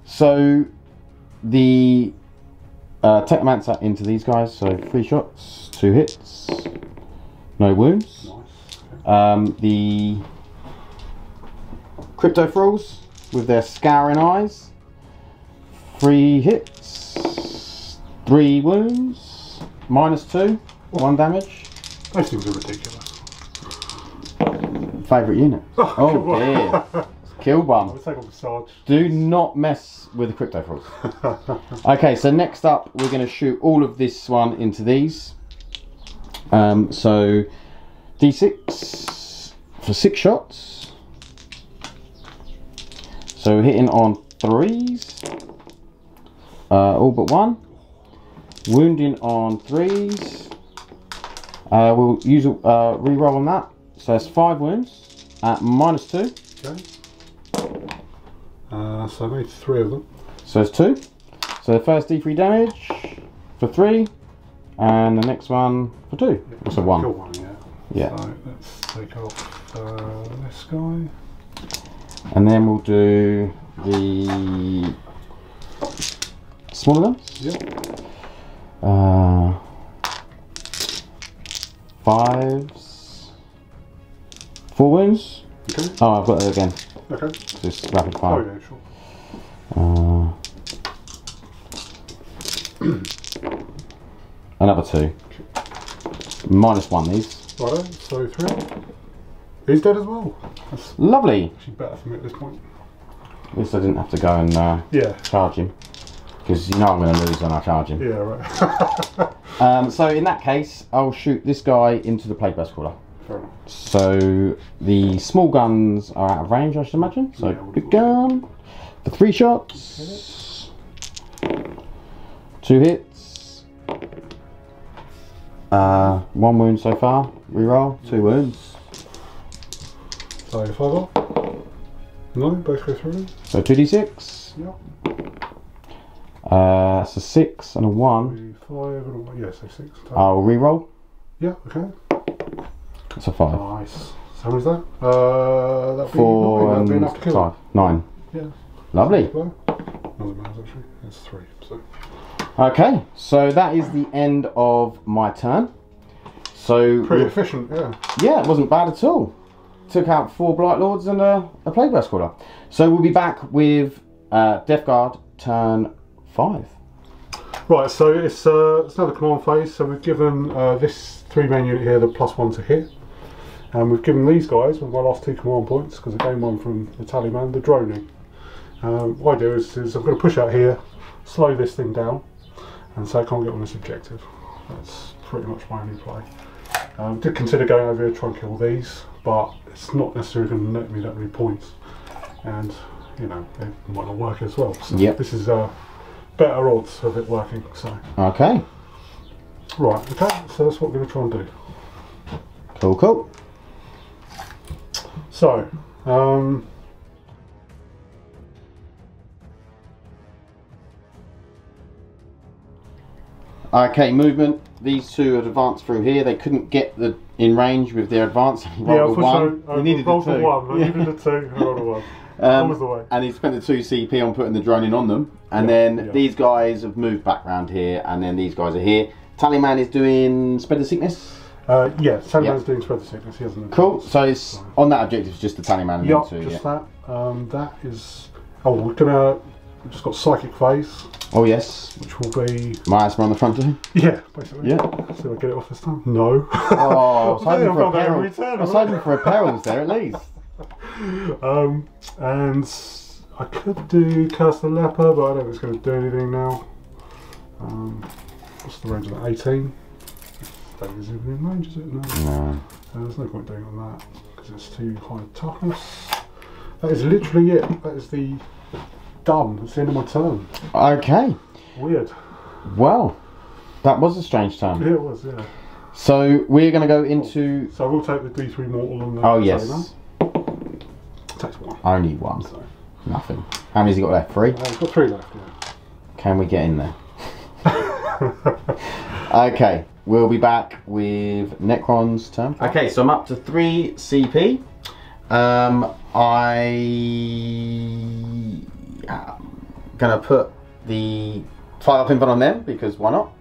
So the Technomancer into these guys, so 3 shots, 2 hits, no wounds. Nice. Okay. The Crypto Thralls with their scouring eyes, 3 hits, 3 wounds, -2, 1 damage. Those things are ridiculous. Favourite unit. Oh dear. Killed one. I'll take off the Sarge. Do not mess with the Crypto Thralls. Okay, so next up we're going to shoot all of this one into these. So D6 for 6 shots. So hitting on 3s. All but 1. Wounding on 3s. We'll use a reroll on that. So that's 5 wounds at -2. Okay. So I made 3 of them. So it's 2. So the first D3 damage for 3, and the next one for 2. Also 1. Kill 1, yeah. Yeah. So let's take off this guy. And then we'll do the smaller ones. Yep. 5s, 4 wounds. Okay. Oh, I've got it again. Okay. Just rapid Oh fire. yeah, sure. Another 2. -1 these. Righto, so 3. He's dead as well. That's Lovely. actually better for me at this point. At least I didn't have to go and Yeah. charge him. Because you know I'm going to lose when I charge him. Yeah, right. So in that case, I'll shoot this guy into the Plague Crawler. fair enough. So the small guns are out of range, I should imagine. So Yeah, big gun for 3 shots. 2 hits. 1 wound so far. Reroll. 2 wounds. So 5 up. No, both go through. So 2d6. Yep. That's a 6 and a 1. 5 and a 1. Yeah, so 6. I'll reroll. Yeah, okay. That's a 5. Nice. So how many is that? That'd be 4 9. That'd be and enough to kill. 5. 9. Yeah. Lovely. Well, not that matters actually. It's 3. So. Okay, so that is the end of my turn. So Pretty efficient, yeah. yeah, it wasn't bad at all. Took out 4 Blight Lords and a Plague Caller. So we'll be back with Death Guard turn 5. Right, so it's another command phase. So we've given this 3-man unit here the +1 to hit, and we've given these guys with my last 2 command points, because I gained 1 from the Tallyman, the droning. What I do is I'm going to push out here, slow this thing down, and so I can't get on this objective. That's pretty much my only play. Did consider going over here to try and kill these, but it's not necessarily going to net me that many points, and you know, it might not work as well. So yep. This is better odds of it working. So Okay. right, okay, so that's what we're going to try and do. Cool, cool. So Okay, movement. These 2 had advanced through here. They couldn't get in range with their advance. yeah, Rolled a 1. I You needed rolled a 2. a 1. I needed a 2. I rolled a 1. That was the way. And he spent the 2 CP on putting the drone in on them. And then these guys have moved back round here, and then these guys are here. Tallyman is doing Spread the Sickness. Yeah, Tallyman's doing Spread the Sickness. He hasn't. Cool. So it's on that objective. It's just the Tallyman and Yep, them 2. just that. That is. Oh, we've just got Psychic Phase, Oh yes. which will be. Miasma on the front too. Yeah, basically. Yeah. See if I get it off this time. No. Oh, I was hoping for a that peril. every turn, I was hoping for a perils there at least. And I could do Curse the Leper, but I don't think it's going to do anything now. What's the range of that? 18? That isn't even in range, is it? No. No. There's no point doing on that because it's too high toughness. That is literally it. That is the done. It's the end of my turn. Okay. Weird. Well, that was a strange turn. Yeah, it was. Yeah. So we're going to go into. So I will take the D3 mortal on the. Oh yes. Takes 1. Only 1. So. Nothing. How many's he got left? 3. I've got 3 left. Yeah. Can we get in there? Okay. We'll be back with Necron's turn. Okay, so I'm up to 3 CP. I'm gonna put the 5 up invent on them because why not?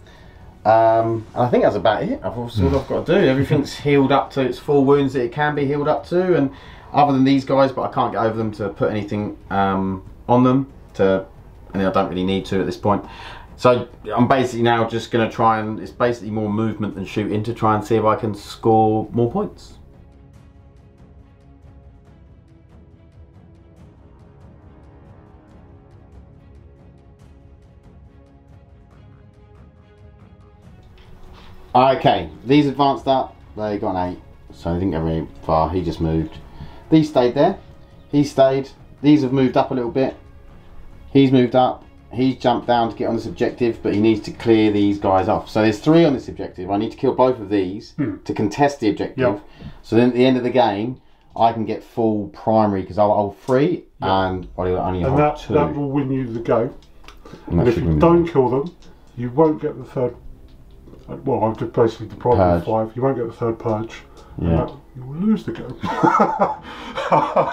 And I think that's about it. That's all I've got to do. Everything's healed up to its full wounds that it can be healed up to, and other than these guys, but I can't get over them to put anything on them. And I don't really need to at this point. So I'm basically now just going to try and, it's basically more movement than shooting to try and see if I can score more points. Okay, these advanced up, they got an 8, so they didn't get very far, he just moved. These stayed there, he stayed, these have moved up a little bit, he's moved up, he's jumped down to get on this objective, but he needs to clear these guys off. So there's 3 on this objective. I need to kill both of these to contest the objective. Yep. So then at the end of the game, I can get full primary because I'll hold 3 and I'll only hold 2. That will win you the go. And if you don't kill them, you won't get the 3rd. Well, I've just basically deprived you of 5. You won't get the 3rd purge. Yeah. You will lose the go.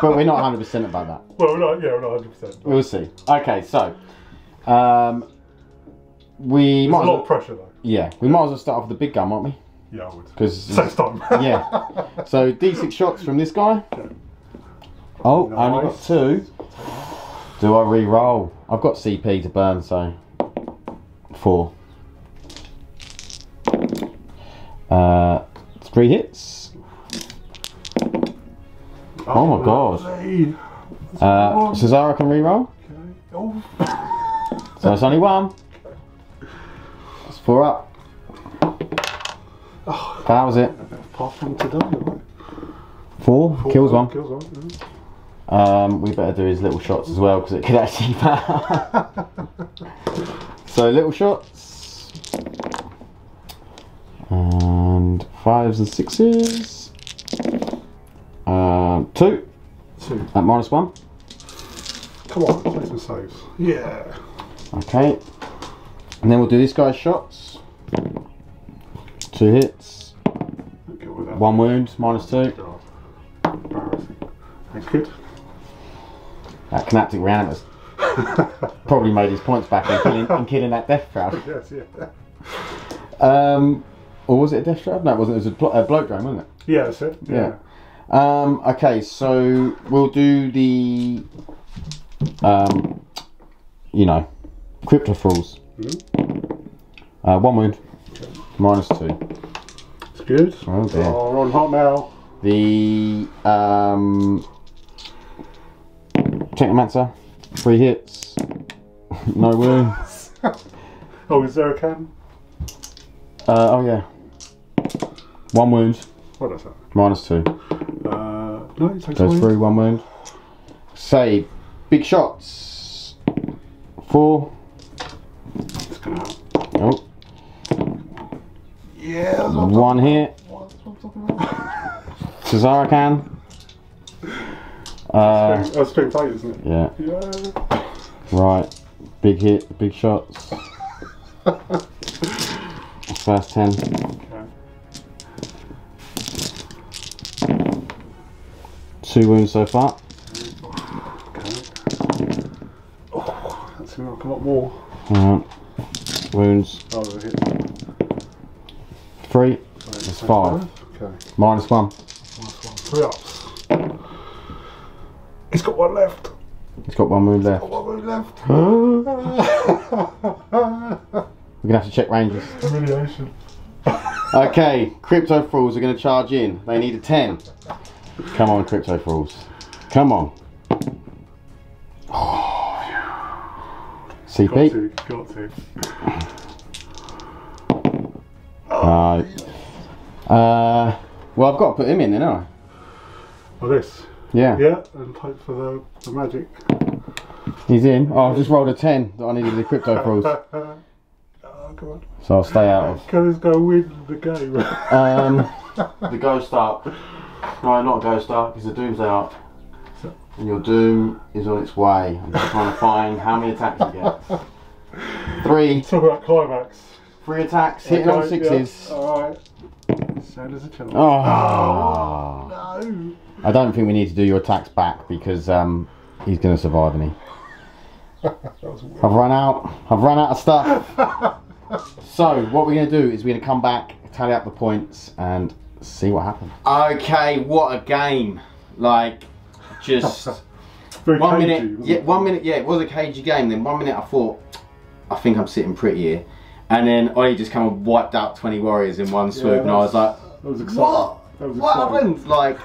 But we're not 100% about that. Well, we're not 100%. We'll see. Okay, so we There's might a lot of pressure though. Yeah, we might as well start off with the big gun, won't we? Yeah, I would. Because saves time. Yeah. So D6 shots from this guy. Oh, I only got 2. Do I re-roll? I've got CP to burn, so 4. 3 hits. Oh my god. Cesaro can re-roll. Okay. Oh. So it's only 1. That's 4 up. Oh. That was it. Apart from today, right? 4 kills one. Kills one. Yeah. We better do his little shots as well because it could actually matter. So little shots. And 5s and 6s. 2 at -1. Come on, play some saves. Yeah. Okay. And then we'll do this guy's shots. 2 hits. 1 wound, -2. Embarrassing. That's good. That Canaptic Reanimus probably made his points back in killing that death crowd. Yes, yeah. Or was it a death trap? No, it wasn't. It was a bloat drone, wasn't it? Yeah, that's it. Yeah. Okay, so we'll do the, you know, Crypto Thralls. 1 wound, -2. It's good. Oh dear. Oh, we're on hot now. The Technomancer, 3 hits, no wounds. Oh, is there a can? Oh yeah. 1 wound, What is that? -2. No, it takes Goes away. through, 1 wound. Save. Big shots. 4. It's gonna help. Oh. Yeah. 1 hit. Cesaracan. That's string tight, isn't it? Yeah. Yeah. Right. Big hit. Big shots. First 10. Okay. 2 wounds so far. Okay. Oh, that seems like a lot more. Wounds. Oh, a hit. 3. That's 5. Okay. -1. Nice one. 3 ups. He's got 1 left. He's got 1 wound left. 1 wound left. We're gonna have to check ranges. Humiliation. Okay, Crypto Thralls are gonna charge in. They need a 10. Come on, Crypto Thralls. Come on. CP. Got to. Well, I've got to put him in then, haven't I? Well, this. Yeah. Yeah, and hope for the magic. He's in. Oh, I've just rolled a 10 that I needed the Crypto Thralls. Oh, God. So I'll stay out of. Can this go win the game? The Ghost Arc. No, not a Ghost Arc, it's a Doomsday Arc. And your Doom is on its way. I'm just trying to find how many attacks he gets. 3. Talk about climax. 3 attacks, hitting on 6s. Yeah. Alright. Sad as a child. Oh. No. I don't think we need to do your attacks back because he's going to survive, isn't he? I've run out of stuff. So what we're going to do is we're going to come back, tally up the points and see what happens. Okay, what a game. Like, just Very 1 cagey, minute, wasn't yeah, it? 1 minute, yeah, it was a cagey game. Then 1 minute I thought, I think I'm sitting pretty here. And then Ollie just kind of wiped out 20 warriors in one swoop, and I was like, that was exciting. what? That was What exciting. happened? Like,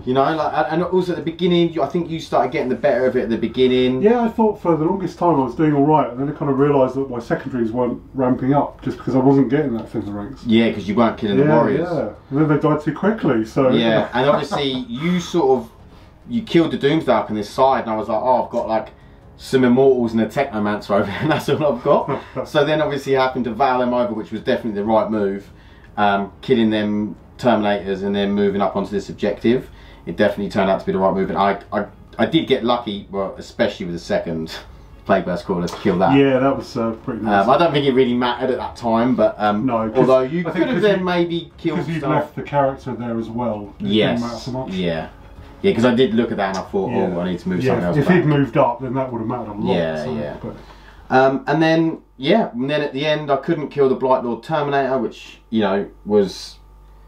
you know, like, and also at the beginning, I think you started getting the better of it at the beginning. Yeah, I thought for the longest time I was doing alright, and then I kind of realised that my secondaries weren't ramping up just because I wasn't getting that thing the ranks. Yeah, because you weren't killing the warriors. Yeah, and then they died too quickly, so... Yeah, and obviously you sort of, you killed the Doomsday Arc on this side, and I was like, oh, I've got like some Immortals and a Technomancer over here, and that's all I've got. So then obviously I happened to Val them over, which was definitely the right move. Killing them Terminators and then moving up onto this objective. It definitely turned out to be the right move, and I did get lucky, well, especially with the second Plague Burst Crawler to kill that. Yeah, that was pretty nice. I don't think it really mattered at that time, but no, although you I think could have then maybe killed because you'd stuff. left the character there as well. It Yes. didn't matter so much. Yeah. Yeah, because I did look at that and I thought, oh, I need to move something else if back. he'd moved up, then that would have mattered a lot. Yeah, so, yeah. But And then, yeah, and then at the end I couldn't kill the Blightlord Terminator, which, you know, was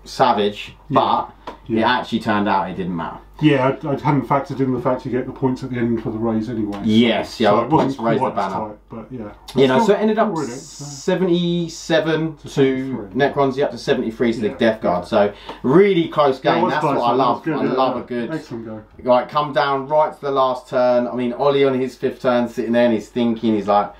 savage, but it actually turned out it didn't matter. yeah, I hadn't factored in the fact you get the points at the end for the raise anyway. Yes, yeah, so I it points wasn't raised the quite as banner. tight, but yeah. You know, Still- so it ended up still really, so- 77 to 73. Necrons, up to 73 to the Yeah. Death Guard. So really close Yeah, it game. was That's close, what I it was love. good, I yeah, love yeah. a good, Excellent go. like, come down right to the last turn. I mean, Ollie on his 5th turn sitting there and he's thinking, he's like,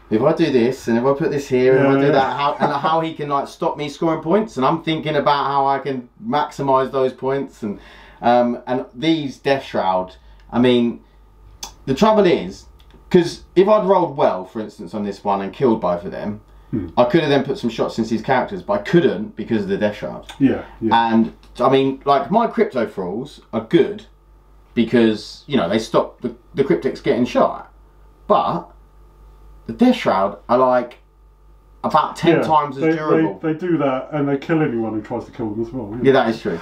if I do this and if I put this here and if I do that, how he can like stop me scoring points, and I'm thinking about how I can maximise those points, and And these Death Shroud, I mean, the trouble is, because if I'd rolled well, for instance, on this one and killed both of them, I could have then put some shots into these characters, but I couldn't because of the Death Shroud. Yeah. And I mean, like, my Crypto Thralls are good because, you know, they stop the Cryptics getting shot. But the Death Shroud are like about 10 times as durable. They do that, and they kill anyone who tries to kill them as well. Yeah, that is true.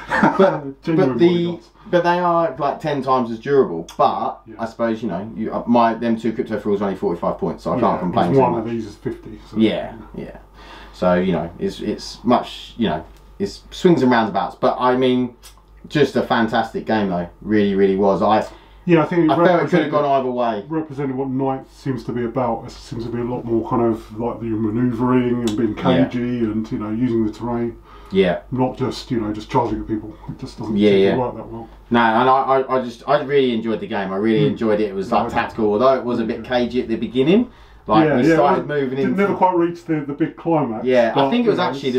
But they are like 10 times as durable. But I suppose, you know, them 2 Crypto Thralls are only 45 points, so I can't complain. One of these is 50. So. Yeah. So, you know, it's much, you know, it's swings and roundabouts. But I mean, just a fantastic game though. Really, really was. I think I felt it could have gone either way. Representing what 9th seems to be about. It seems to be a lot more kind of like the manoeuvring and being cagey and, you know, using the terrain. Yeah. Not just, you know, just charging at people. It just doesn't work that well. No, and I really enjoyed the game. I really enjoyed it. It was like tactical, although it was a bit cagey at the beginning. Like we started moving in. It never quite reached the big climax. Yeah, I think it was actually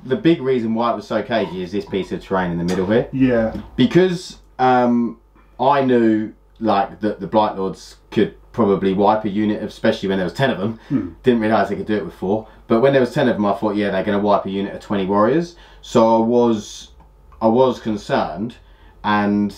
the big reason why it was so cagey is this piece of terrain in the middle here. Yeah. Because I knew like that the Blight Lords could probably wipe a unit, especially when there was 10 of them. Didn't realise they could do it with 4. But when there was 10 of them, I thought, yeah, they're going to wipe a unit of 20 warriors. So I was concerned, and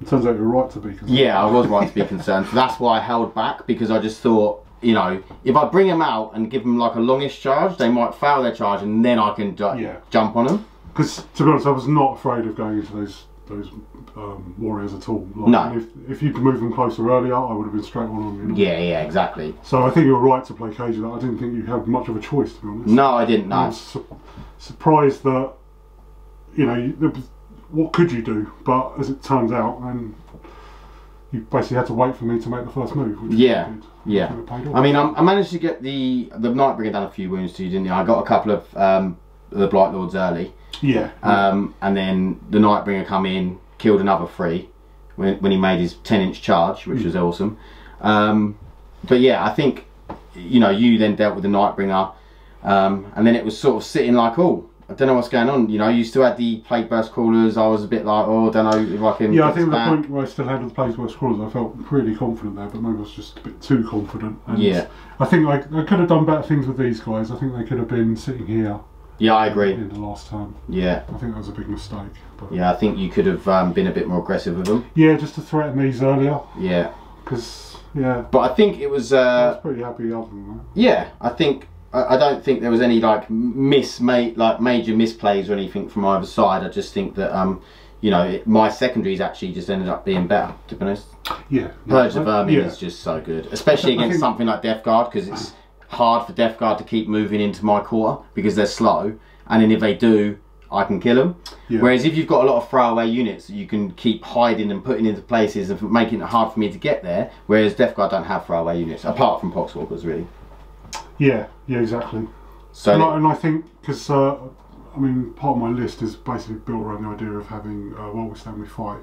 it turns out you're right to be concerned. Yeah, I was right to be concerned. So that's why I held back, because I just thought, you know, if I bring them out and give them like a longish charge, they might fail their charge, and then I can jump on them. Because to be honest, I was not afraid of going into those warriors at all. Like, no. If you could move them closer earlier, I would have been straight on them. You know? Yeah, exactly. So I think you're right to play cagey. I didn't think you had much of a choice, to be honest. No, I didn't. No. I was surprised that, you know, what could you do? But as it turns out, then you basically had to wait for me to make the first move. Which yeah. I mean, I managed to get the Nightbringer down a few wounds to you, didn't I? I got a couple of the Blight Lords early. Yeah. And then the Nightbringer come in, killed another 3 when he made his 10-inch charge, which was awesome. But yeah, I think, you know, you then dealt with the Nightbringer, and then it was sort of sitting like, oh, I don't know what's going on. You know, you still had the Plague Burst Crawlers. I was a bit like, oh, I don't know if I can. Yeah, I think the point where I still had the Plague Burst Crawlers, I felt pretty confident there, but maybe I was just a bit too confident. And yeah. I think I could have done better things with these guys. I think they could have been sitting here. Yeah, I agree. In the last turn. Yeah. I think that was a big mistake. But yeah, I think you could have been a bit more aggressive with them. Yeah, just to threaten these earlier. Yeah. Because, yeah. But I think it was... I was pretty happy other than that. Yeah, I think... I don't think there was any like major misplays or anything from either side. I just think that you know, my secondaries actually just ended up being better, to be honest. Yeah. Purge the Vermin is just so good, especially against something like Death Guard, because it's hard for Death Guard to keep moving into my quarter because they're slow, and then if they do, I can kill them. Yeah. Whereas if you've got a lot of throwaway units, you can keep hiding and putting into places and making it hard for me to get there. Whereas Death Guard don't have throwaway units, apart from Poxwalkers, really. Yeah, exactly. So, and I think, because I mean, part of my list is basically built around the idea of having while we stand we fight,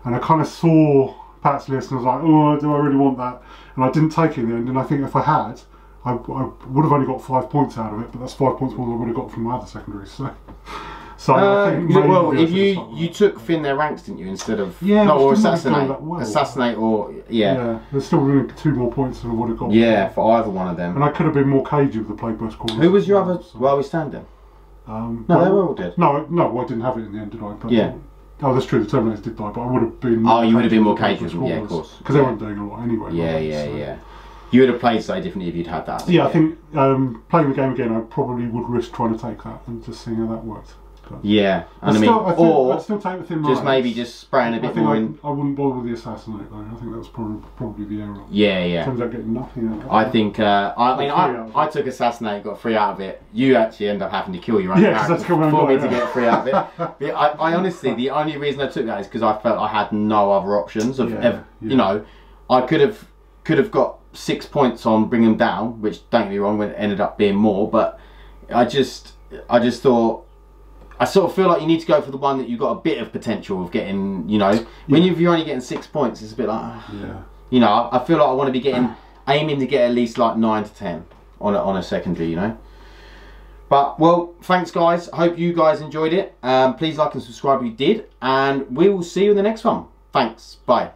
and I kind of saw Pat's list and I was like, oh, do I really want that? And I didn't take it in the end. And I think if I had, I would have only got 5 points out of it, but that's 5 points more than I would have got from my other secondaries. So I think well, if you took thin their ranks, didn't you, instead of or assassinate or yeah, there's still really 2 more points than I would have got. Yeah, for either one of them. And I could have been more cagey with the Plague Burst Crawlers. Who was your other? While we standing? No, they were all dead. No, I didn't have it in the end, did I? But, yeah. Oh, that's true. The Terminators did die, but I would have been. Oh, you would have been more cagey with them, yeah, of course. Because they weren't doing a lot anyway. Yeah. You would have played slightly differently if you'd had that. Yeah, I think playing the game again, I probably would risk trying to take that and just seeing how that worked. Yeah, and I'd still take the thin just maybe just spraying a bit more in. I wouldn't bother with the assassinate though. I think that was probably the error. Yeah. Turns out getting nothing out of it. I think I took assassinate, got 3 out of it. You actually end up having to kill your own character for me to get 3 out of it. I honestly, the only reason I took that is because I felt I had no other options. You know, I could have got 6 points on bring them down, which don't get me wrong, it ended up being more. But I just thought. I sort of feel like you need to go for the one that you've got a bit of potential of getting, you know. When you're only getting 6 points, it's a bit like, you know, I feel like I want to be aiming to get at least like 9 to 10 on a secondary, you know. But, well, thanks guys. I hope you guys enjoyed it. Please like and subscribe if you did. And we will see you in the next one. Thanks. Bye.